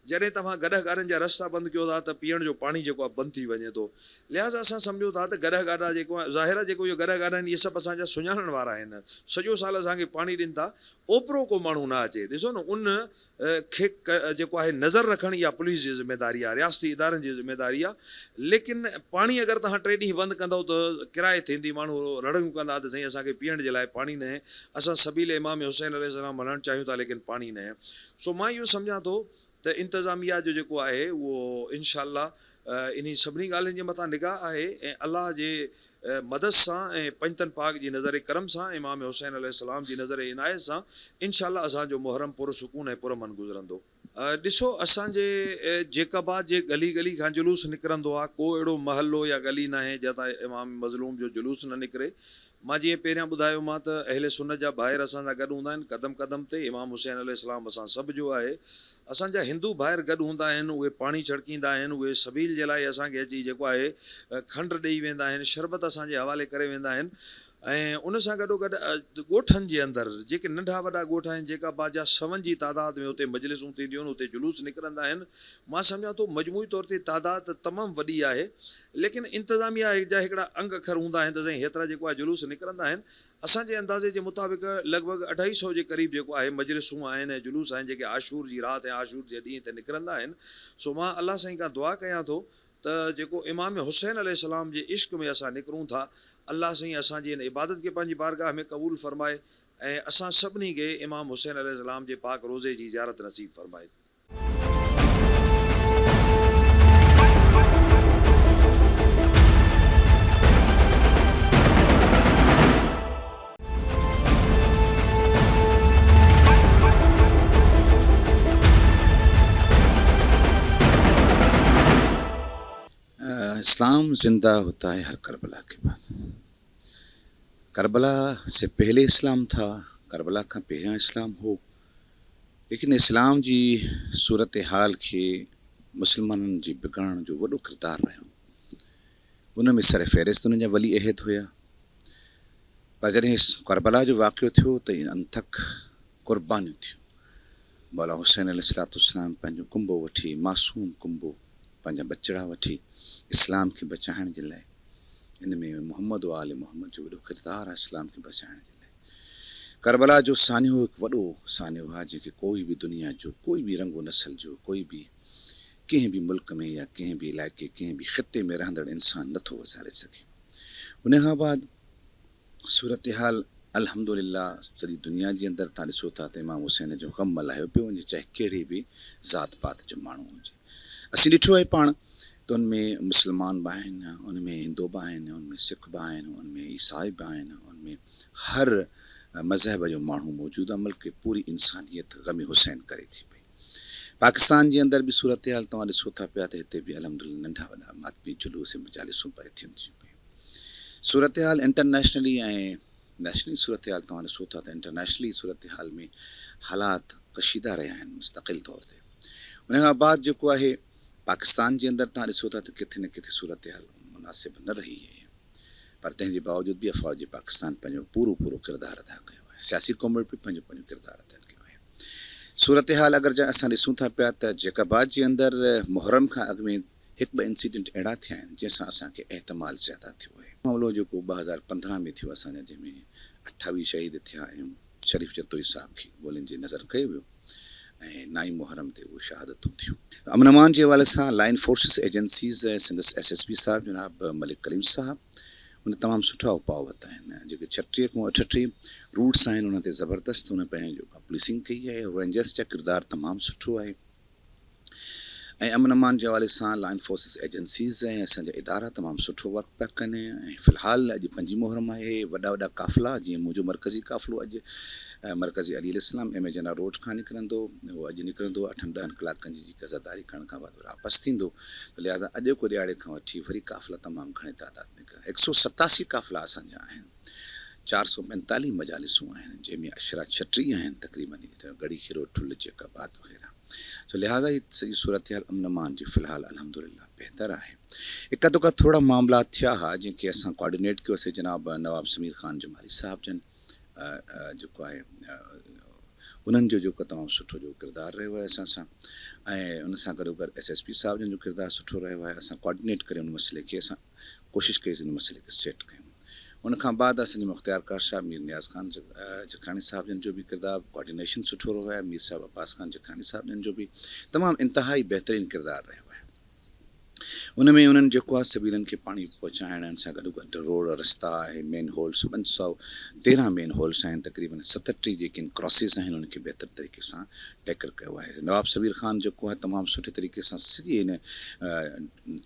जॾहिं तव्हां गॾह गाॾनि जा रस्ता बंदि कयो था त पीअण जो पाणी जेको आहे बंदि थी वञे थो। लिहाज़ा असां सम्झूं था त गॾह गाॾा जेको आहे ज़ाहिर आहे जेको इहो गॾह गाॾा आहिनि इहे सभु असांजा सुञाणण वारा आहिनि, सॼो साल असांखे पाणी ॾियनि था, ओतिरो को माण्हू न अचे। ॾिसो न उन खे जेको आहे नज़र रखणु इहा पुलिस जी ज़िमेदारी आहे, रियासती इदारनि जी ज़िमेदारी आहे। लेकिन पाणी अगरि तव्हां 3 ॾींहं बंदि कंदव त किराए थींदी, माण्हू रड़ियूं कंदा त साईं असांखे पीअण जे लाइ पाणी न आहे। असां सबील इमाम हुसैन अलैहिस्सलाम मल्हाइणु चाहियूं था लेकिन पाणी न आहे। सो मां इहो सम्झां थो त इंतिज़ामिया जो जेको आहे उहो इनशाअल्लाह इन सभिनी ॻाल्हियुनि जे मथां निगाह आहे ऐं अलाह जे मदद सां ऐं पंजतन पाक जी नज़र करम सां, इमाम हुसैन अलैहिस्सलाम जी नज़र इनायत सां इनशाअल्लाह असांजो मुहर्रम पुरसुकून ऐं पुरमन गुज़रंदो। ॾिसो असांजे जेकाबाद जे गली गली खां जुलूस निकिरंदो आहे, को अहिड़ो महलो या गली न आहे जितां इमाम मज़लूम जो जुलूस न निकिरे। मां जीअं पहिरियां ॿुधायोमांव त अहले सुन्नत जा ॿाहिरि असां सां गॾु हूंदा आहिनि, क़दम क़दम ते इमाम हुसैन अलैहिस्सलाम असां सभ जो आहे। असांजा हिंदू ॿाहिरि गॾु हूंदा आहिनि, उहे पाणी छिड़कींदा आहिनि, उहे सबील जे लाइ असांखे अची जेको आहे खंडु ॾेई वेंदा आहिनि, शरबत असांजे हवाले करे वेंदा आहिनि। ऐं उन सां गॾोगॾु ॻोठनि जे अंदरि जेके नंढा वॾा ॻोठ आहिनि, जेका बाजा 100 जी तादाद में उते मजलिसूं थींदियूं आहिनि, उते जुलूस निकिरंदा आहिनि। मां सम्झां थो मजमूई तौर ते तादाद तमामु वॾी आहे, लेकिन इंतिज़ामिया जा हिकिड़ा अंग अखर हूंदा आहिनि त साईं हेतिरा जेको आहे जुलूस निकिरंदा आहिनि। असांजे अंदाज़े जे मुताबिक़ लॻभॻि 250 जे क़रीब जेको आहे मजलिसूं आहिनि ऐं जुलूस आहिनि जेके आशूर जी राति ऐं आशूर जे ॾींहं ते निकिरंदा आहिनि। सो मां अलाह साईं खां दुआ कयां थो त जेको इमाम हुसैन अलैहिस्सलाम जे इश्क में असां निकिरूं था, अलाह साईं असांजी इन इबादत खे पंहिंजी बारगाह में क़बूल फ़रमाए ऐं असां सभिनी खे इमाम हुसैन अलैहिस्सलाम जे पाक रोज़े जी ज़ियारत नसीब फ़रमाए। इस्लाम जिंदा होता है हर करबला के बाद। करबला से पहले इस्लाम था, करबला का पहिरियां इस्लाम हो, लेकिन इस्लाम जी सूरत हाल खे मुस्लमाननि जी बिगड़ण जो वॾो किरदारु रहियो। उन में सर फ़हरिस्त उन्हनि जा वली अहद हुया। पर जॾहिं करबला जो वाक़ियो थियो त अंथक क़ुर्बानियूं थियूं। मौला हुसैन अलैहिस्सलाम पंहिंजो कुंबो वठी, मासूम कुंबो, पंहिंजा बचड़ा वठी इस्लाम खे बचाइण जे लाइ। इन में मोहम्मद व आले मोहम्मद जो वॾो किरदारु आहे इस्लाम खे बचाइण जे लाइ। करबला जो सानियो हिकु वॾो सानियो आहे जेके कोई बि दुनिया जो कोई बि रंगो नसल जो कोई बि कंहिं बि मुल्क में या कंहिं बि इलाइक़े कंहिं बि ख़िते में रहंदड़ इंसान नथो वसारे सघे। उन खां बाद सूरत हाल अल्हम्दुलिल्लाह सॼी दुनिया जे अंदरि तव्हां ॾिसो था त इमाम हुसैन जो ग़म मल्हायो पियो वञे, चाहे कहिड़े बि ज़ात पात जो माण्हू हुजे। असीं ॾिठो आहे पाण त उनमें मुस्लमान बि आहिनि, उनमें हिंदू बि आहिनि, उनमें सिख बि आहिनि, उनमें ईसाई बि आहिनि, उनमें हर मज़हब जो माण्हू मौजूदु आहे। मुल्क पूरी इंसानियत ग़म हुसैन करे थी पई। पाकिस्तान जे अंदरि बि सूरत हाल तव्हां ॾिसो था पिया त हिते बि अल्हम्दुलिल्लाह नंढा वॾा मातमी जुलूस मजालिसूं पए थियनि थियूं पियूं। सूरत हाल इंटरनेशनली ऐं नेशनली सूरत हाल तव्हां ॾिसो था त इंटरनेशनली सूरत हाल में हालात कशीदा रहिया आहिनि मुस्तक़िल तौर ते। उन खां बाद जेको आहे पाकिस्तान जे अंदरि तव्हां ॾिसो था त किथे न किथे सूरत हाल मुनासिबु न रही आहे, पर तंहिंजे बावजूदि बि अफ़वाज पाकिस्तान पंहिंजो पूरो किरदारु अदा कयो आहे। सियासी क़ौमुनि बि पंहिंजो किरदारु अदा कयो आहे। सूरत हाल अगरि असां ॾिसूं था पिया त जेकाबाद जे अंदरि मुहर्रम खां अॻु में 1-2 इंसिडेंट अहिड़ा थिया आहिनि जंहिंसां असांखे एतमाल ज़्यादा थियो आहे। मामिलो जेको 2015 में थियो असांजा, जंहिंमें 28 शहीद थिया ऐं शरीफ़ जतोई साहिब खे गोलियुनि जे नज़र कयो वियो ऐं 9 मुहर्रम ते उहे शहादतूं थियूं। अमन अमान जे हवाले सां लाइन फोर्सिस एजेंसीज़ ऐं संदसि SSP साहिबु जनाब मलिक करीम साहिबु उन तमामु सुठा उपाउ वरिता आहिनि। जेके 36 खां 38 रूट्स आहिनि उन ते ज़बरदस्त उन पंहिंजो पुलिसिंग कई आहे। रेंजर्स जा किरदारु तमामु सुठो आहे ऐं अमन अमान जे हवाले सां लाइन फोर्सिस एजेंसीज़ ऐं असांजा इदारा तमामु सुठो वर्क पिया कनि। ऐं फ़िलहालु अॼु 5 मुहर्रम आहे। वॾा काफ़िला जीअं मुंहिंजो मरकज़ी काफ़िलो अॼु मरकज़ी अली इस्लाम एमेजना रोड खां निकिरंदो, उहो अॼु निकिरंदो 8-10 कलाकनि जी क़ज़ादारी करण खां बाद वापसि थींदो। त लिहाज़ा अॼु को ॾियारे खां वठी वरी काफ़िला तमामु घणे तादाद में 187 काफ़िला असांजा आहिनि। 445 मजालिसूं आहिनि जंहिंमें अशरा 36 आहिनि तक़रीबन गड़ी खीरो ठुल जेकाबाद वग़ैरह। तो लिहाज़ा ही सॼी सूरत हाल अमन अमान जी फ़िलहाल अल्हम्दुलिल्लाह बहितर आहे। इक्का दुक्का थोड़ा मामला थिया हा जंहिंखे असां कोऑर्डिनेट कयोसीं जनाब नवाब समीर ख़ान जमाली साहिब जन जेको आहे उन्हनि जो जेको तमामु सुठो जो किरदारु रहियो आहे असां सां, ऐं उन सां गॾोगॾु SSP साहिब जन जो किरदारु सुठो रहियो आहे। असां कोऑर्डिनेट करे उन मसइले खे असां कोशिशि कईसीं उन मसइले खे सेट कयूं। उन खां बाद असांजे मुख़्तियार कार साहिब, मीर नियाज़ ख़ान जखरानी साहिब जन जो बि किरदारु कोऑर्डिनेशन सुठो रहियो आहे। मीर साहिब अब्बास ख़ान जखरानी साहिब जन जो बि तमामु इंतिहाई बहितरीनु किरदारु रहियो आहे। उन में उन्हनि जेको आहे सभिनीनि खे पाणी पहुचाइण सां गॾोगॾु रोड रस्ता आहे, मेन होल्स 513 मेन होल्स आहिनि, तक़रीबन 37 जेके क्रॉसिस आहिनि उनखे बहितर तरीक़े सां टैकल कयो आहे। नवाब सबीर ख़ान जेको आहे तमामु सुठे तरीक़े सां सॼी हिन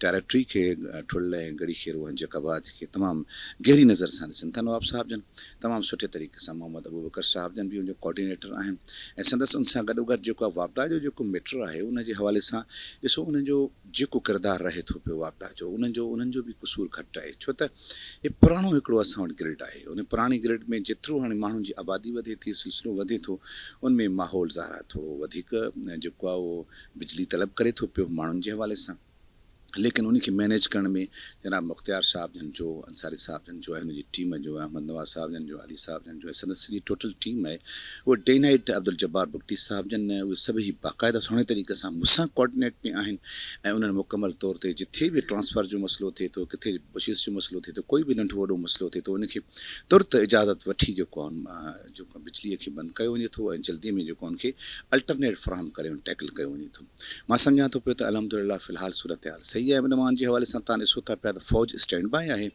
टेरेटरी खे ठुल ऐं गड़ी खेरो ऐं जकाबाद खे तमामु गहरी नज़र सां ॾिसनि था। नवाब साहिब जन तमामु सुठे तरीक़े सां, मोहम्मद अबूबकर साहिब जन बि उनजो कोऑर्डिनेटर आहिनि, ऐं संदसि उन सां गॾोगॾु जेको आहे वापडा जो जेको मैटर आहे उनजे हवाले सां ॾिसो उनजो जेको किरदारु रहे थो पियो वापडा जो, उन्हनि जो बि क़सूरु घटि आहे, छो त हे पुराणो हिकिड़ो असां वटि ग्रिड आहे। उन पुराणी ग्रिड में जेतिरो हाणे माण्हुनि जी आबादी वधे थी, सिलसिलो वधे थो, उनमें माहौल ज़ारा थोरो वधीक जेको आहे उहो बिजली तलब करे थो पियो माण्हुनि जे हवाले सां, लेकिन उनखे मैनेज करण में जनाब मुख़्तियार साहिब जन जो, अंसारी साहिब जन जो आहे, हुनजी टीम जो आहे, अहमद नवाज़ साहिब जन जो, अली साहिब जन जो आहे, संदसि सॼी टोटल टीम आहे, उहे डे नाइट अब्दुल जब्बार बुगटी साहिब जन उहे सभई बाक़ाइदा सुहिणे तरीक़े सां मूंसां कोऑर्डिनेट में आहिनि, ऐं उन्हनि मुकमल तौर ते जिथे बि ट्रांसफर जो मसइलो थिए थो, किथे बुशिस जो मसइलो थिए थो, कोई बि नंढो वॾो मसइलो थिए थो, उनखे तुरत इजाज़त वठी जेको आहे जेको बिजलीअ खे बंदि कयो वञे थो, ऐं जल्दी में जेको उनखे अल्टरनेट फ़राहम करे टैकल कयो वञे थो। मां सम्झां थो पियो त अलहमदुलिल्लाह फ़िलहालु सूरत हाल सही आहे। इन जे हवाले सां तव्हां ॾिसो था पिया त फ़ौज स्टैंड बाय आहे,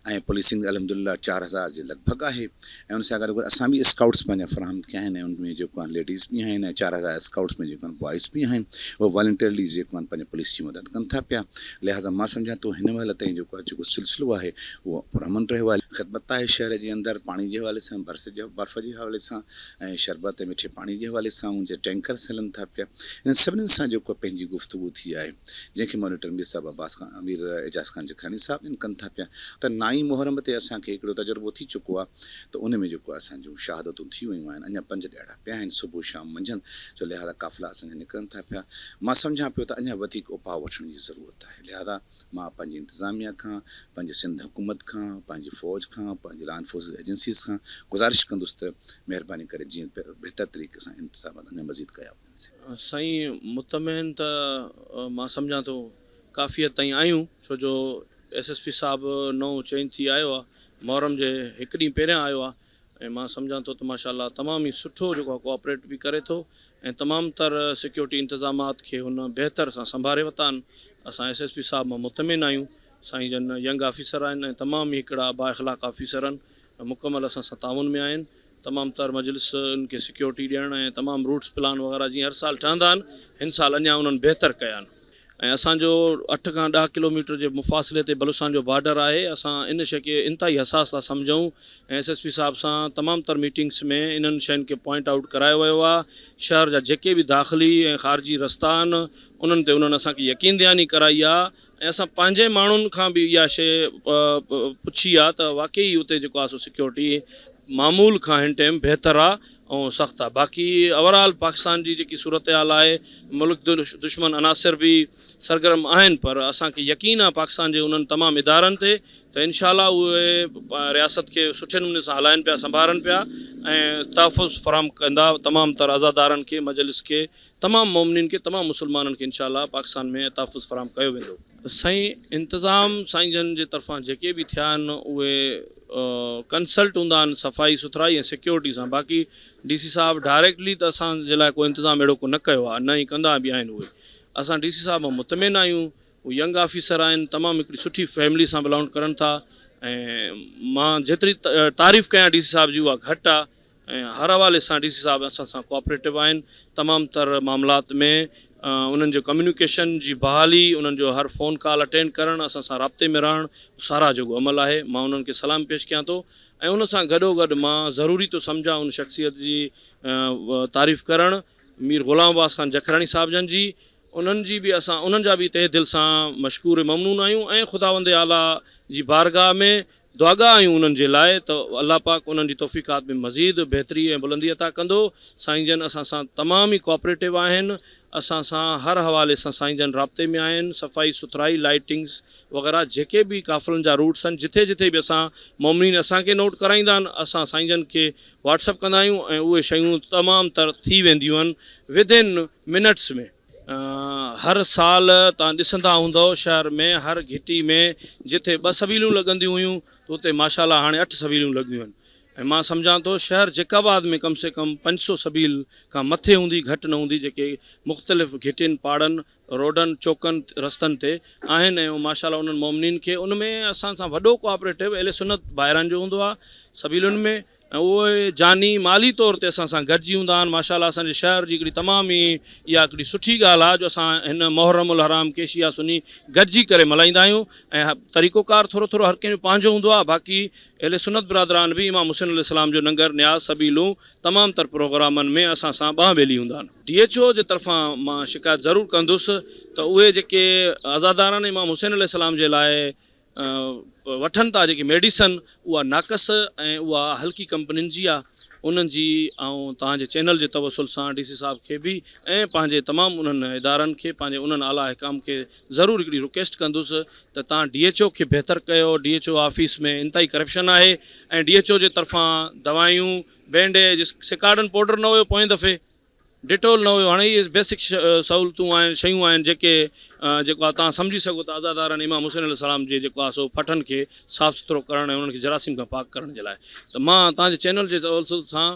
ऐं पुलिसिंग अलहमदुलिल्लाह 4000 जे लॻभॻि आहे, ऐं उन सां गॾोगॾु असां बि स्काउट्स पंहिंजा फ़राहम कया आहिनि, ऐं उनमें जेको आहे लेडीज़ बि आहिनि, ऐं 4000 स्काउट्स में जेको आहे बॉइज़ बि आहिनि, उहे वॉलंटियरली जेको आहे पंहिंजे पुलिस जी मदद कनि था पिया। लिहाज़ा मां सम्झां थो हिन महिल ताईं जेको सिलसिलो आहे उहो पुरअमन रहियो आहे। ख़िदमत आहे शहर जे अंदरि पाणी जे हवाले सां, बर्फ़ जे हवाले सां, ऐं शरबत ऐं मिठे पाणी जे हवाले सां उनजे टैंकर्स हलनि था पिया। इन सभिनीनि सां जेको पंहिंजी गुफ़्तगू थी आहे, जंहिंखे मॉनिटर मीर साहिब अब्बास ख़ान, मीर एजाज़ ख़ान जखरानी साहिब जन कनि था पिया। त 9 मुहर्रम ते असांखे हिकिड़ो तजुर्बो थी चुको आहे, त उन में जेको आहे असांजूं शहादतूं थी वियूं आहिनि। अञा 5 ॾियारा पिया आहिनि, सुबुह शाम मंझंदि जो, लिहाज़ा काफ़िला असांजा निकिरनि था पिया। मां सम्झां पियो त अञा वधीक उपाउ वठण जी ज़रूरत आहे। लिहाज़ा मां पंहिंजी इंतिज़ामिया खां, पंहिंजे सिंध हुकूमत खां, पंहिंजी फ़ौज खां, पंहिंजी लॉ एनफोर्सिस एजेंसीज़ खां गुज़ारिश कंदुसि त महिरबानी करे जीअं बहितर तरीक़े सां इंतिज़ामात अञा मज़ीद कया वञनि। साईं मुतमइन त मां सम्झां थो काफ़ी हद ताईं आहियूं, छो जो SSP साहिबु नओं चेंज थी आयो आहे, मुहर्रम जे हिकु ॾींहुं पहिरियां आयो आहे, ऐं मां सम्झां थो त माशाअल्लाह तमामु ई सुठो जेको आहे कोऑपरेट बि करे थो, ऐं तमामु तर सिक्योरिटी इंतिज़ामात खे हुन बहितर सां संभाले वरिता आहिनि। असां SSP साहिब मां मुतमिन आहियूं। साईं जन यंग ऑफिसर आहिनि, ऐं तमामु ई हिकिड़ा बाइख़लाक़ ऑफिसर आहिनि, मुकमल असां सां ताउन में आहिनि। तमामु तर मजलिस उनखे सिक्योरिटी ॾियणु, ऐं तमामु रूट्स प्लान वग़ैरह जीअं हर साल ठहंदा आहिनि, हिन साल अञा उन्हनि बहितर कया आहिनि। ऐं असांजो 8 खां 10 किलोमीटर जे मुफ़ासिले ते बलूचिस्तान जो बॉर्डर आहे। असां इन शइ खे इंतिहाई हसास था सम्झूं, ऐं SSP साहिब सां तमामु तर मीटिंग्स में इन्हनि शयुनि खे पॉइंट आउट करायो वियो आहे। शहर जा जेके बि दाख़िली ऐं ख़ारिजी रस्ता आहिनि, उन्हनि ते उन्हनि असांखे यकीन दयानी कराई आहे, ऐं असां पंहिंजे माण्हुनि खां बि इहा शइ पुछी आहे त वाक़ई उते जेको आहे सो सिक्योरिटी मामूल खां हिन टाइम बहितर आहे ऐं सख़्तु आहे। बाक़ी ओवरऑल पाकिस्तान जी जेकी सूरत हाल आहे, मुल्क दुश्मन अनासिर बि सरगर्म आहिनि, पर असांखे यकीन आहे पाकिस्तान जे उन्हनि तमामु इदारनि ते, त इनशाअल्लाह उहे रियासत खे सुठे नमूने सां हलाइनि पिया, संभालनि पिया, ऐं तहफ़ुज़ फ़राहम कंदा तमामु तर अज़ादारनि खे, मजलिस खे, तमामु मोमिनीन खे, तमामु मुस्लमाननि खे इनशाअल्लाह पाकिस्तान में तहफ़ुज़ फ़राहम कयो वेंदो। साईं इंतिज़ाम साईं जन जे तरफ़ां जेके बि थिया आहिनि उहे कंसल्ट हूंदा आहिनि सफ़ाई सुथराई ऐं सिक्योरिटी सां। बाक़ी DC साहिबु डायरेक्टली त असांजे लाइ कोई इंतिज़ाम अहिड़ो को न कयो आहे, न ई कंदा बि आहिनि उहे। असां DC साहिब मां मुतमिन आहियूं, उहे यंग ऑफिसर आहिनि, तमामु हिकिड़ी सुठी फैमिली सां बिलोंग करनि था, ऐं मां जेतिरी तारीफ़ कयां DC साहिब जी उहा घटि आहे, ऐं हर हवाले सां DC साहिब असां सां कोऑपरेटिव आहिनि। तमामु तर मामलात में उन्हनि जो कम्यूनिकेशन जी बहाली, उन्हनि जो हर फ़ोन कॉल अटेंड करणु, असां सां राब्ते में रहणु, सारा जेको अमल आहे, मां उन्हनि खे सलाम पेश कयां थो। ऐं उन सां गॾोगॾु मां ज़रूरी थो सम्झां उन शख़्सियत जी तारीफ़ करणु, मीर ग़ुलाम अब्बास ख़ान जखरानी साहिब जन जी, उन्हनि जी बि असां उन्हनि जा बि तहे दिलि सां मशकूर ममनून आहियूं, ऐं ख़ुदावंद आला जी बारगाह में दुआगा आहियूं उन्हनि जे लाइ त अलाह पाक उन्हनि जी तौफ़ीक़ात में मज़ीद बहितरी ऐं बुलंदी अता कंदो। साईं जन असां सां तमामु ई कोऑपरेटिव आहिनि, असां सां हर हवाले सां साईं जन राब्ते में आहिनि। सफ़ाई सुथराई लाइटिंग्स वग़ैरह जेके बि काफ़िलनि जा रूट्स आहिनि, जिथे जिथे बि असां मोमिनीन असांखे नोट कराईंदा आहिनि, असां साईं जन खे व्हाट्सअप कंदा आहियूं ऐं उहे शयूं तमामु तर थी वेंदियूं आहिनि विदिन मिनट्स में। हर साल तव्हां ॾिसंदा हूंदव शहर में हर घिटी में जिथे 2 सबीलियूं लॻंदियूं हुयूं त उते माशाल्लाह हाणे 8 सबीलियूं लॻियूं आहिनि। ऐं मां सम्झां थो शहर जेकाबाद में कम से कम 500 सबील खां मथे हूंदी, घटि न हूंदी, जेके मुख़्तलिफ़ घिटियुनि पाड़नि रोडनि चौकनि रस्तनि ते आहिनि। ऐं माशाल्लाह उन्हनि मोमिनीन खे उन में असां सां वॾो कोऑपरेटिव अहले सुन्नत भाइरनि जो हूंदो आहे सबीलुनि में, ऐं उहे जानी माली तौर ते असां सां गॾिजी हूंदा आहिनि। माशाल्लाह असांजे शहर जी हिकिड़ी तमामु ई इहा हिकिड़ी सुठी ॻाल्हि आहे जो असां हिन मुहर्रमुल हराम के शिया सुन्नी गॾिजी करे मल्हाईंदा आहियूं। ऐं तरीक़ोकार थोरो थोरो हर कंहिंजो पंहिंजो हूंदो आहे, बाक़ी अहले सुन्नत बिरादरान बि इमाम हुसैन अलैहिस्सलाम जो लंगर न्याज़ सबीलूं तमामु तर प्रोग्रामनि में असां सां ॿांह ॿेली हूंदा आहिनि। DHO जे तरफ़ां मां शिकायत ज़रूरु कंदुसि त उहे जेके आज़ादारान इमाम हुसैन अलैहिस्सलाम जे लाइ वठनि था जेकी मेडिसन, उहा नाक़स ऐं उहा हल्की कंपनियुनि जी आहे। उन्हनि जी ऐं तव्हांजे चैनल जे तवसुल सां DC साहब खे बि ऐं पंहिंजे तमामु उन्हनि इदारनि खे, पंहिंजे उन्हनि आला अहकाम खे ज़रूरु हिकिड़ी रिक्वेस्ट कंदुसि त तव्हां DHO खे बहितर कयो। DHO ऑफिस में इंतहाई करप्शन आहे ऐं DHO जे तरफ़ां दवायूं, बैंडेज, सिकाडन पाउडर न हुयो पोएं दफ़े, डिटोल न हुयो, हाणे इहे बेसिक सहूलियतूं आहिनि, शयूं आहिनि जेके जेको आहे तव्हां सम्झी सघो था आज़ादारनि इमाम हुसैन अलैहिस्सलाम जे जेको आहे सो फटनि खे साफ़ु सुथिरो करणु ऐं उन्हनि खे जरासीम खां पाक करण जे लाइ। त मां तव्हांजे चैनल जे तवसुल सां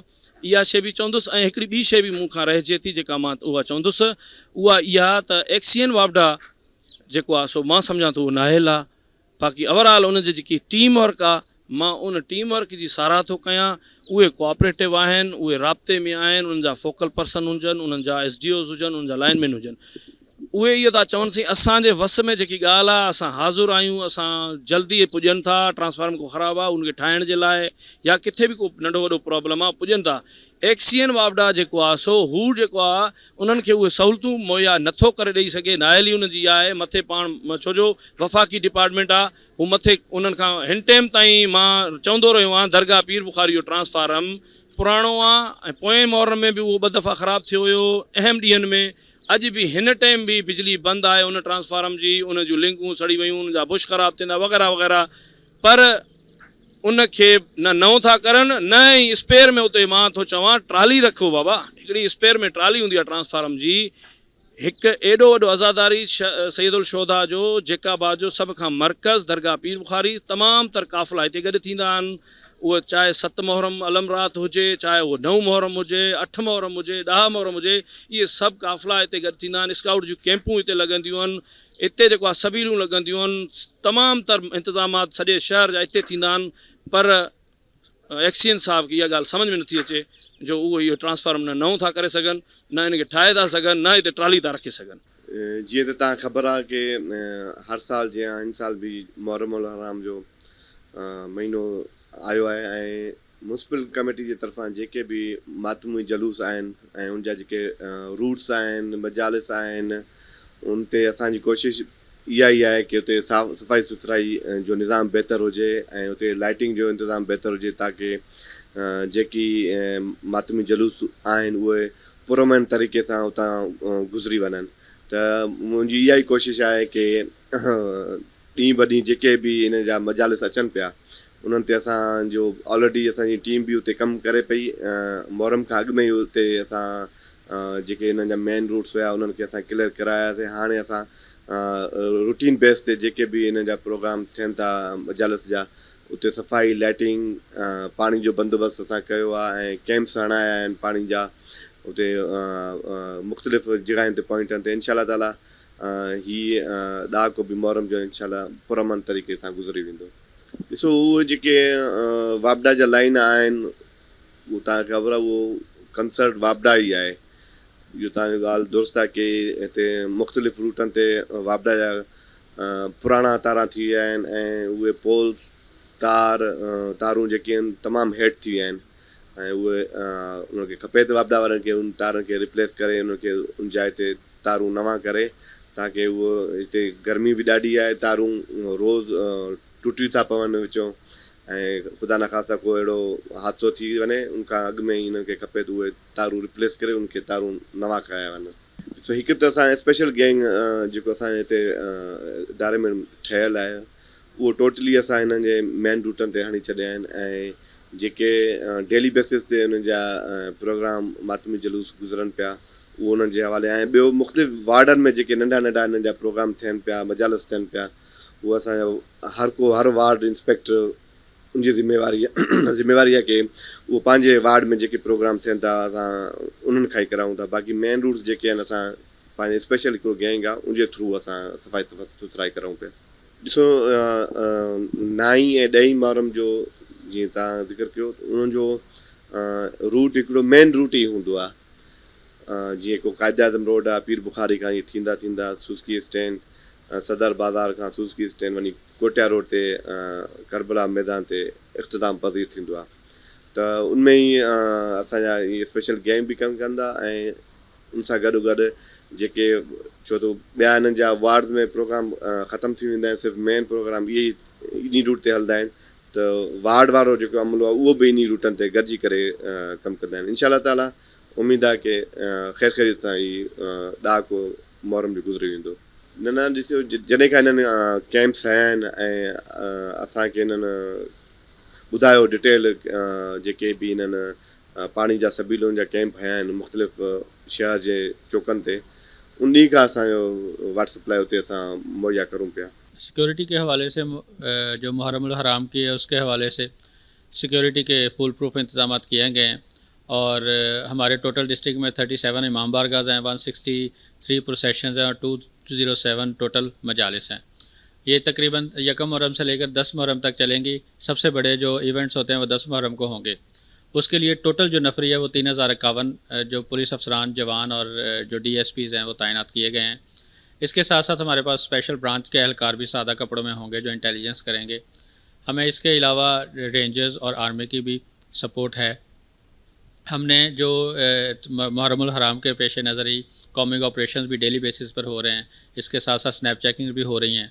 इहा शइ बि चवंदुसि। ऐं हिकिड़ी ॿी शइ बि मूंखां रहिजे थी जेका मां उहा चवंदुसि, उहा इहा त एक्सियन वापडा जेको आहे सो मां सम्झां थो उहो नाहिल आहे। बाक़ी ओवरऑल उन जी जेकी टीम वर्क आहे, मां उन टीम वर्क जी साराह थो कयां। उहे कोऑपरेटिव आहिनि, उहे राब्ते में आहिनि, उन्हनि जा फोकल पर्सन हुजनि, उन्हनि जा SDOs हुजनि, उन्हनि जा लाइनमैन हुजनि, उहे इहो था चवनि साईं असांजे वस में जेकी ॻाल्हि आहे असां हाज़ुर आहियूं, असां जल्दी पुॼनि था। ट्रांसफार्मर को ख़राबु आहे उनखे ठाहिण जे लाइ या किथे बि को नंढो वॾो प्रॉब्लम आहे, पुॼनि था। एक्सियन वापडा जेको आहे सो हू जेको आहे उन्हनि खे उहे सहूलियतूं मुहैया नथो करे ॾेई सघे। नाइली उन जी आहे मथे पाण, छो जो वफ़ाक़ी डिपार्टमेंट आहे, हू मथे उन्हनि खां हिन टाइम ताईं मां चवंदो रहियो आहियां दरगाह पीर बुख़ारी जो ट्रांसफार्म पुराणो आहे ऐं पोएं मुहर्रम में बि उहो 2 दफ़ा ख़राबु थियो हुयो। अहम ॾींहंनि में अॼु बि हिन टाइम बि बिजली बंदि आहे उन ट्रांसफार्म जी, उन जूं लिंकूं सड़ी वियूं, उन जा बुश ख़राबु थींदा वग़ैरह वग़ैरह। पर उनखे न नओं था करनि न ई स्पेयर में। उते मां थो चवां ट्राली रखो बाबा, हिकिड़ी स्पेयर में ट्राली हूंदी आहे ट्रांसफार्म जी। हिकु एॾो वॾो अज़ादारी सैयदुल शोधा जो जेकाबाद जो सभ खां मर्कज़ दरगाह पीर बुख़ारी, तमामु तर काफ़िला हिते गॾु थींदा आहिनि। उहो चाहे 7 मुहर्रम अलम रात हुजे, चाहे उहो 9 मुहर्रम हुजे, 8 मुहर्रम हुजे, 10 मुहर्रम हुजे, इहे सभु काफ़िला हिते गॾु थींदा आहिनि। स्काउट जूं कैंपूं हिते लॻंदियूं आहिनि, हिते जेको आहे सबीलूं लॻंदियूं आहिनि, तमामु तर इंतिज़ामात सॼे शहर जा हिते थींदा आहिनि। पर एक्सियन साहब खे इहा ॻाल्हि सम्झ में नथी अचे जो उहो इहो ट्रांसफार्म न नओं था करे सघनि, न इनखे ठाहे था सघनि, न हिते ट्राली था रखे सघनि। जीअं त तव्हां ख़बर आहे की हर साल जीअं हिन साल बि मुहर्रमुल हराम जो महीनो आयो आहे ऐं म्यूनसिपल कमेटी जे तरफ़ां जेके बि मातमी जलूस आहिनि ऐं उनजा जेके रूट्स आहिनि, मजालिस आहिनि, उन ते असांजी कोशिशि इहा ई आहे की उते सफ़ाई सुथराई जो निज़ाम बहितर हुजे ऐं उते लाइटिंग जो इंतिज़ाम बहितर हुजे ताकी जेकी मातमी जलूस आहिनि उहे पुरमन तरीक़े सां उतां गुज़री वञनि। त मुंहिंजी इहा ई कोशिशि आहे की ॾींहुं ब ॾींहुं जेके बि इन जा मजालिस अचनि पिया उन्हनि ते असांजो ऑलरेडी असांजी टीम बि उते कमु करे पई। मुहर्रम खां अॻु में ई उते असां जेके हिननि जा मेन रूट्स हुया उन्हनि खे असां क्लियर करायासीं। हाणे असां रूटीन बेस ते जेके बि हिन जा प्रोग्राम थियनि था मजालिस जा, उते सफ़ाई, लाइटिंग, पाणी जो बंदोबस्तु असां कयो आहे ऐं कैंप्स हणाया आहिनि पाणी जा उते मुख़्तलिफ़ जॻहियुनि ते पॉइंटनि ते। इंशाअल्लाह ताला हीअ ॾाको बि मुहर्रम जो इंशाअल्लाह पुरमन तरीक़े सां गुज़री वेंदो। ॾिसो उहे जेके वापडा जा लाइन आहिनि उहो तव्हांखे ख़बर आहे उहो कंसर्ट वापडा ई आहे। इहो तव्हांजो ॻाल्हि दुरुस्त आहे की हिते मुख़्तलिफ़ रूटनि ते वापडा जा पुराणा तारा थी विया आहिनि ऐं उहे पोल्स तारूं जेके आहिनि तमामु हेठि थी विया आहिनि ऐं उहे उनखे खपे त वापडा वारनि खे उन तारनि खे रिप्लेस करे उनखे उन जाइ ते तारूं नवां करे ताकी उहो हिते गर्मी बि ॾाढी आहे, तारूं रोज़ु टुटियूं था पवनि विचों ऐं ख़ुदा न ख़ासा को अहिड़ो हादसो थी वञे उनखां अॻु में ई हिननि खे खपे त उहे तारूं रिप्लेस करे उनखे तारूं नवां खणाया वञनि। सो हिकु त असां स्पेशल गैंग जेको असांजे हिते इदारे में ठहियलु आहे उहो टोटली असां हिननि जे मेन रूटनि ते हणी छॾिया आहिनि ऐं जेके डेली बेसिस ते हुननि जा प्रोग्राम मातमी जुलूस गुज़रनि पिया उहो उन्हनि जे हवाले ऐं ॿियो मुख़्तलिफ़ वार्डनि में जेके नंढा नंढा हिननि जा प्रोग्राम थियनि पिया मजालस थियनि पिया उहो असांजो हर वार्ड इंस्पेक्टर उनजी ज़िम्मेवारी आहे की उहो पंहिंजे वार्ड में जेके प्रोग्राम थियनि था असां उन्हनि खां ई करायूं था। बाक़ी मेन रूट्स जेके आहिनि असां पंहिंजे स्पेशल हिकिड़ो गैंग आहे उनजे थ्रू असां सफ़ाई सुथराई करायूं पिया। ॾिसो 9 ऐं 10 मुहर्रम जो जीअं तव्हां ज़िक्र कयो उन्हनि जो रूट हिकिड़ो मेन रूट ई हूंदो आहे। जीअं को क़ाइद आज़म रोड आहे पीर बुखारी खां ईअं थींदा सूज़की स्टैंड सदर बाज़ार खां सूज़की स्टैंड वञी कोटिया रोड ते करबला मैदान ते इख़्तिताम पज़ीर थींदो आहे। त उनमें ई असांजा इहे स्पेशल गैंग बि कमु कंदा ऐं उन सां गॾोगॾु जेके छो त ॿिया हिननि जा वार्ड में प्रोग्राम ख़तमु थी वेंदा आहिनि सिर्फ़ु मेन प्रोग्राम इहे ई इन रूट ते हलंदा आहिनि त वार्ड वारो जेको अमलो आहे उहो बि इन रूटनि ते गॾिजी करे कमु कंदा आहिनि। इंशा अल्लाह ताला उमेदु आहे की ख़ैर ख़ैरियत सां ई ॾाको मुहर्रम जो गुज़री वेंदो। न ॾिसो जॾहिं खां हिननि कैंप्स आया आहिनि ऐं असांखे हिननि ॿुधायो डिटेल जेके बि हिननि पाणी जा सबीलुनि जा कैंप हया आहिनि मुख़्तलिफ़ शहर जे चौकनि ते उन खां असांजो वाटर सप्लाई उते असां मुहैया करूं पिया। सिक्योरिटी के हवाले से जो मुहर्रमुल हराम की है उसके हवाले से सिक्योरिटी के फुल प्रूफ इंतजाम किए गए हैं और हमारे टोटल डिस्ट्रिक्ट में 37 इमाम बारगाह हैं, 163 प्रोसेशंस हैं और 207 टोटल मजालिस हैं। ये तकरीबन यकम मुहर्रम से लेकर 10 मुहर्रम तक चलेंगी। सबसे बड़े जो इवेंट्स होते हैं वो 10 मुहर्रम को होंगे। उसके लिए टोटल जो नफरी है वो 3051 जो पुलिस अफसरान जवान और जो DSPs हैं वो तैनात किए गए हैं। इसके साथ साथ हमारे पास स्पेशल ब्रांच के एहलकार भी सादा कपड़ों में होंगे जो इंटेलिजेंस करेंगे। हमें इसके अलावा रेंजर्स और आर्मी की भी सपोर्ट है। हमने जो मुहर्रमुल हराम के पेश नज़र ही कॉमिंग ऑपरेशंस भी डेली बेसिस पर हो रहे हैं। इसके साथ साथ स्नैप चेकिंग भी हो रही हैं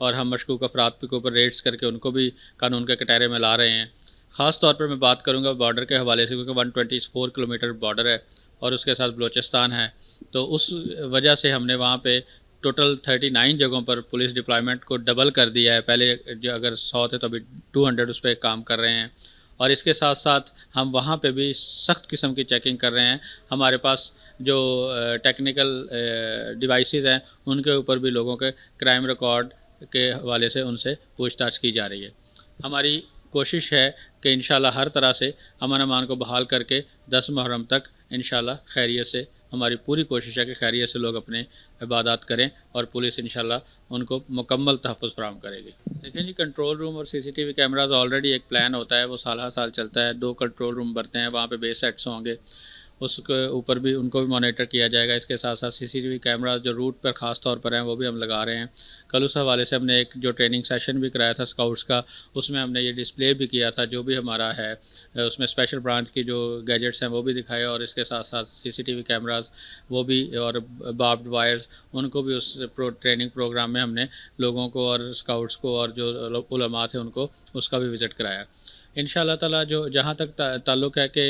और हम मशकूक अफराद के ऊपर रेड्स करके उनको भी कानून के कटहरे में ला रहे हैं। ख़ास तौर पर मैं बात करूँगा बॉर्डर के हवाले से, क्योंकि 124 किलोमीटर बॉर्डर है और उसके साथ बलूचिस्तान है, तो उस वजह से हमने वहाँ पे टोटल 39 जगहों पर पुलिस डिप्लॉयमेंट को डबल कर दिया है। पहले जो अगर 100 थे तो अभी 200 उस पर काम कर रहे हैं और इसके साथ साथ हम वहाँ पे भी सख्त किस्म की चेकिंग कर रहे हैं। हमारे पास जो टेक्निकल डिवाइसेस हैं उनके ऊपर भी लोगों के क्राइम रिकॉर्ड के हवाले से उनसे पूछताछ की जा रही है। हमारी कोशिश है कि इंशाल्लाह हर तरह से अमन अमान को बहाल करके 10 मुहर्रम तक इंशाल्लाह खैरियत से, हमारी पूरी कोशिश है कि खैरियत से लोग अपने इबादत करें और पुलिस इंशाल्लाह उनको मुकम्मल तहफ़्फ़ुज़ फ़राहम करेगी। देखें जी, कंट्रोल रूम और CCTV कैमराज ऑलरेडी एक प्लान होता है, वो साल हर साल चलता है। 2 कंट्रोल रूम बनते हैं, वहाँ पे बेस सेट्स होंगे, उसके ऊपर भी उनको भी मॉनिटर किया जाएगा। इसके साथ साथ CCTV कैमराज जो रूट पर ख़ास तौर पर हैं वो भी हम लगा रहे हैं। कल उस हवाले से हमने एक जो ट्रेनिंग सेशन भी कराया था स्काउट्स का, उसमें हमने ये डिस्प्ले भी किया था जो भी हमारा है, उसमें स्पेशल ब्रांच की जो गैजेट्स हैं वो भी दिखाए और इसके साथ साथ CCTV कैमराज वो भी और बार्ब्ड वायर्स उनको भी उस ट्रेनिंग प्रोग्राम में हमने लोगों को और स्काउट्स को और जो उलमा थे उनको उसका भी विज़िट कराया। इंशाअल्लाह ताला जो जहाँ तक ताल्लुक़ है कि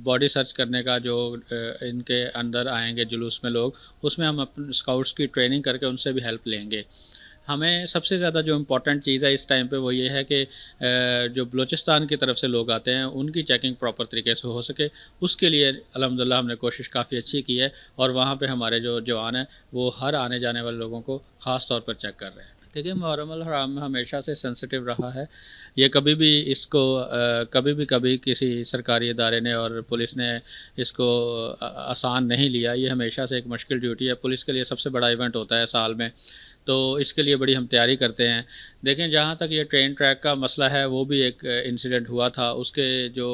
बॉडी सर्च करने का, जो इनके अंदर आएंगे जुलूस में लोग, उसमें हम अपने स्काउट्स की ट्रेनिंग करके उनसे भी हेल्प लेंगे। हमें सबसे ज़्यादा जो इम्पोर्टेंट चीज़ है इस टाइम पे वो ये है कि जो बलूचिस्तान की तरफ से लोग आते हैं उनकी चेकिंग प्रॉपर तरीके से हो सके। उसके लिए अल्हम्दुलिल्लाह हमने कोशिश काफ़ी अच्छी की है और वहाँ पे हमारे जो जवान हैं वो हर आने जाने वाले लोगों को ख़ास तौर पर चेक कर रहे हैं। देखिए, मुहर्रमुल हराम में हमेशा से सेंसिटिव रहा है। ये कभी भी इसको कभी किसी सरकारी इदारे ने और पुलिस ने इसको आसान नहीं लिया। ये हमेशा से एक मुश्किल ड्यूटी है। पुलिस के लिए सबसे बड़ा इवेंट होता है साल में, तो इसके लिए बड़ी हम तैयारी करते हैं। देखें, जहाँ तक ये ट्रेन ट्रैक का मसला है वो भी एक इंसिडेंट हुआ था, उसके जो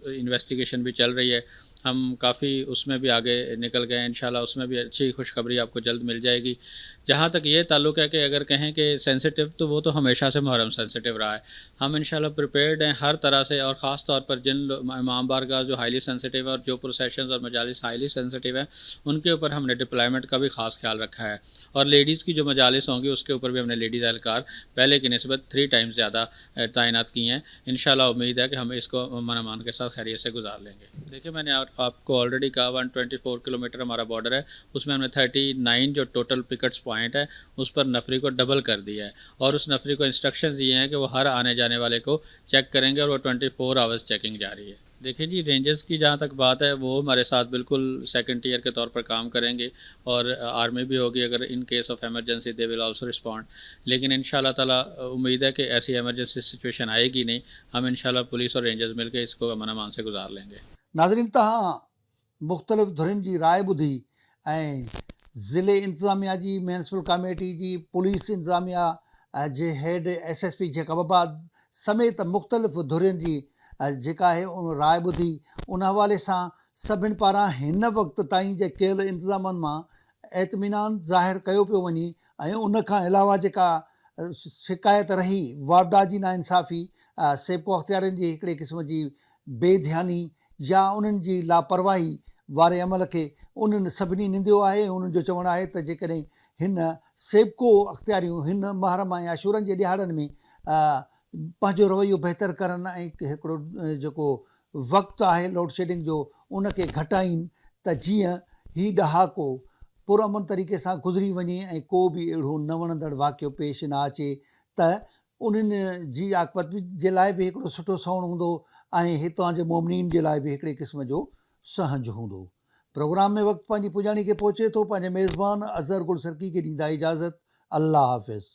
इन्वेस्टिगेशन भी चल रही है। हम काफ़ी उसमें भी आगे निकल गए। इंशाल्लाह उसमें भी अच्छी खुशखबरी आपको जल्द मिल जाएगी। जहाँ तक ये ताल्लुक़ है कि अगर कहें कि सेंसिटिव, तो वो तो हमेशा से मुहर्रम सेंसिटिव रहा है। हम इंशाल्लाह प्रिपेयर्ड हैं हर तरह से, और ख़ास तौर पर जिन इमाम बारगाह जो हाईली सेंसिटिव है और जो प्रोसेशंस और मजालिस हाईली सेंसिटिव हैं, उनके ऊपर हमने डिप्लॉयमेंट का भी ख़ास ख्याल रखा है। और लेडीज़ की जो मजालिस होंगी उसके ऊपर भी हमने लेडीज़ एहलकार पहले की निस्बत 3 टाइम्स ज़्यादा तैनात की हैं। इंशाल्लाह उम्मीद है कि हम इसको अमन अमान के साथ खैरियत से गुजार लेंगे। देखिए, मैंने आपको ऑलरेडी कहा 124 किलोमीटर हमारा बॉर्डर है, उसमें हमने 39 जो टोटल पिकेट्स पॉइंट है उस पर नफरी को डबल कर दिया है, और उस नफरी को इंस्ट्रक्शंस दिए हैं कि वो हर आने जाने वाले को चेक करेंगे, और वो 24 आवर्स चेकिंग जारी है। देखिए जी, रेंजर्स की जहाँ तक बात है, वो हमारे साथ बिल्कुल सेकंड टीयर के तौर पर काम करेंगे, और आर्मी भी होगी अगर in case of emergency they will also respond. लेकिन इंशाल्लाह ताला उम्मीद है कि ऐसी एमरजेंसी सिचुएशन आएगी नहीं। हम इंशाल्लाह पुलिस और रेंजर्स मिलकर इसको अमन अमान से गुजार लेंगे। नाज़रीन, तव्हां मुख़्तलिफ़ धुरियुनि जी राय ॿुधी ऐं ज़िले इंतिज़ामिया जी, म्यूनिसिपल कमेटी जी, पुलिस इंतिज़ामिया जे हेड SSP जैकबाबाद समेत मुख़्तलिफ़ धुरियुनि जी जेका आहे उन राय ॿुधी, उन हवाले सां सभिनि पारां हिन वक़्त ताईं जे कयल इंतिज़ामनि मां इत्मीनान ज़ाहिर कयो पियो वञे। ऐं उन खां अलावा जेका शिकायत रही वापडा जी नाइंसाफ़ी, सेबको अख़्तियारनि जी हिकिड़े क़िस्म जी बेध्यानी या उन्हनि जी लापरवाही वारे अमल खे उन्हनि सभिनी निंदियो आहे। उन्हनि जो चवणु आहे त जेकॾहिं हिन सेबको अख़्तियारियूं हिन मुहर्रम ऐं आशूरनि जे ॾिहाड़नि में पंहिंजो रवैयो बहितर करनि ऐं हिकिड़ो जेको वक़्तु आहे लोड शेडिंग जो उनखे घटाइनि, त जीअं ही ॾहाको पुरअमन तरीक़े सां गुज़री वञे ऐं को बि अहिड़ो न वणंदड़ वाक़ियो पेश न अचे, त उन्हनि जी आकबत जे लाइ बि हिकिड़ो सुठो सवण हूंदो ऐं हितां जे मोमिनीन जे लाइ बि हिकिड़े क़िस्म जो सहंज हूंदो। प्रोग्राम में वक़्तु पंहिंजी पुॼाणी खे पहुचे थो। पंहिंजे मेज़बान अज़हर गुल सरकी खे ॾींदा इजाज़त। अल्लाह हाफ़िज़।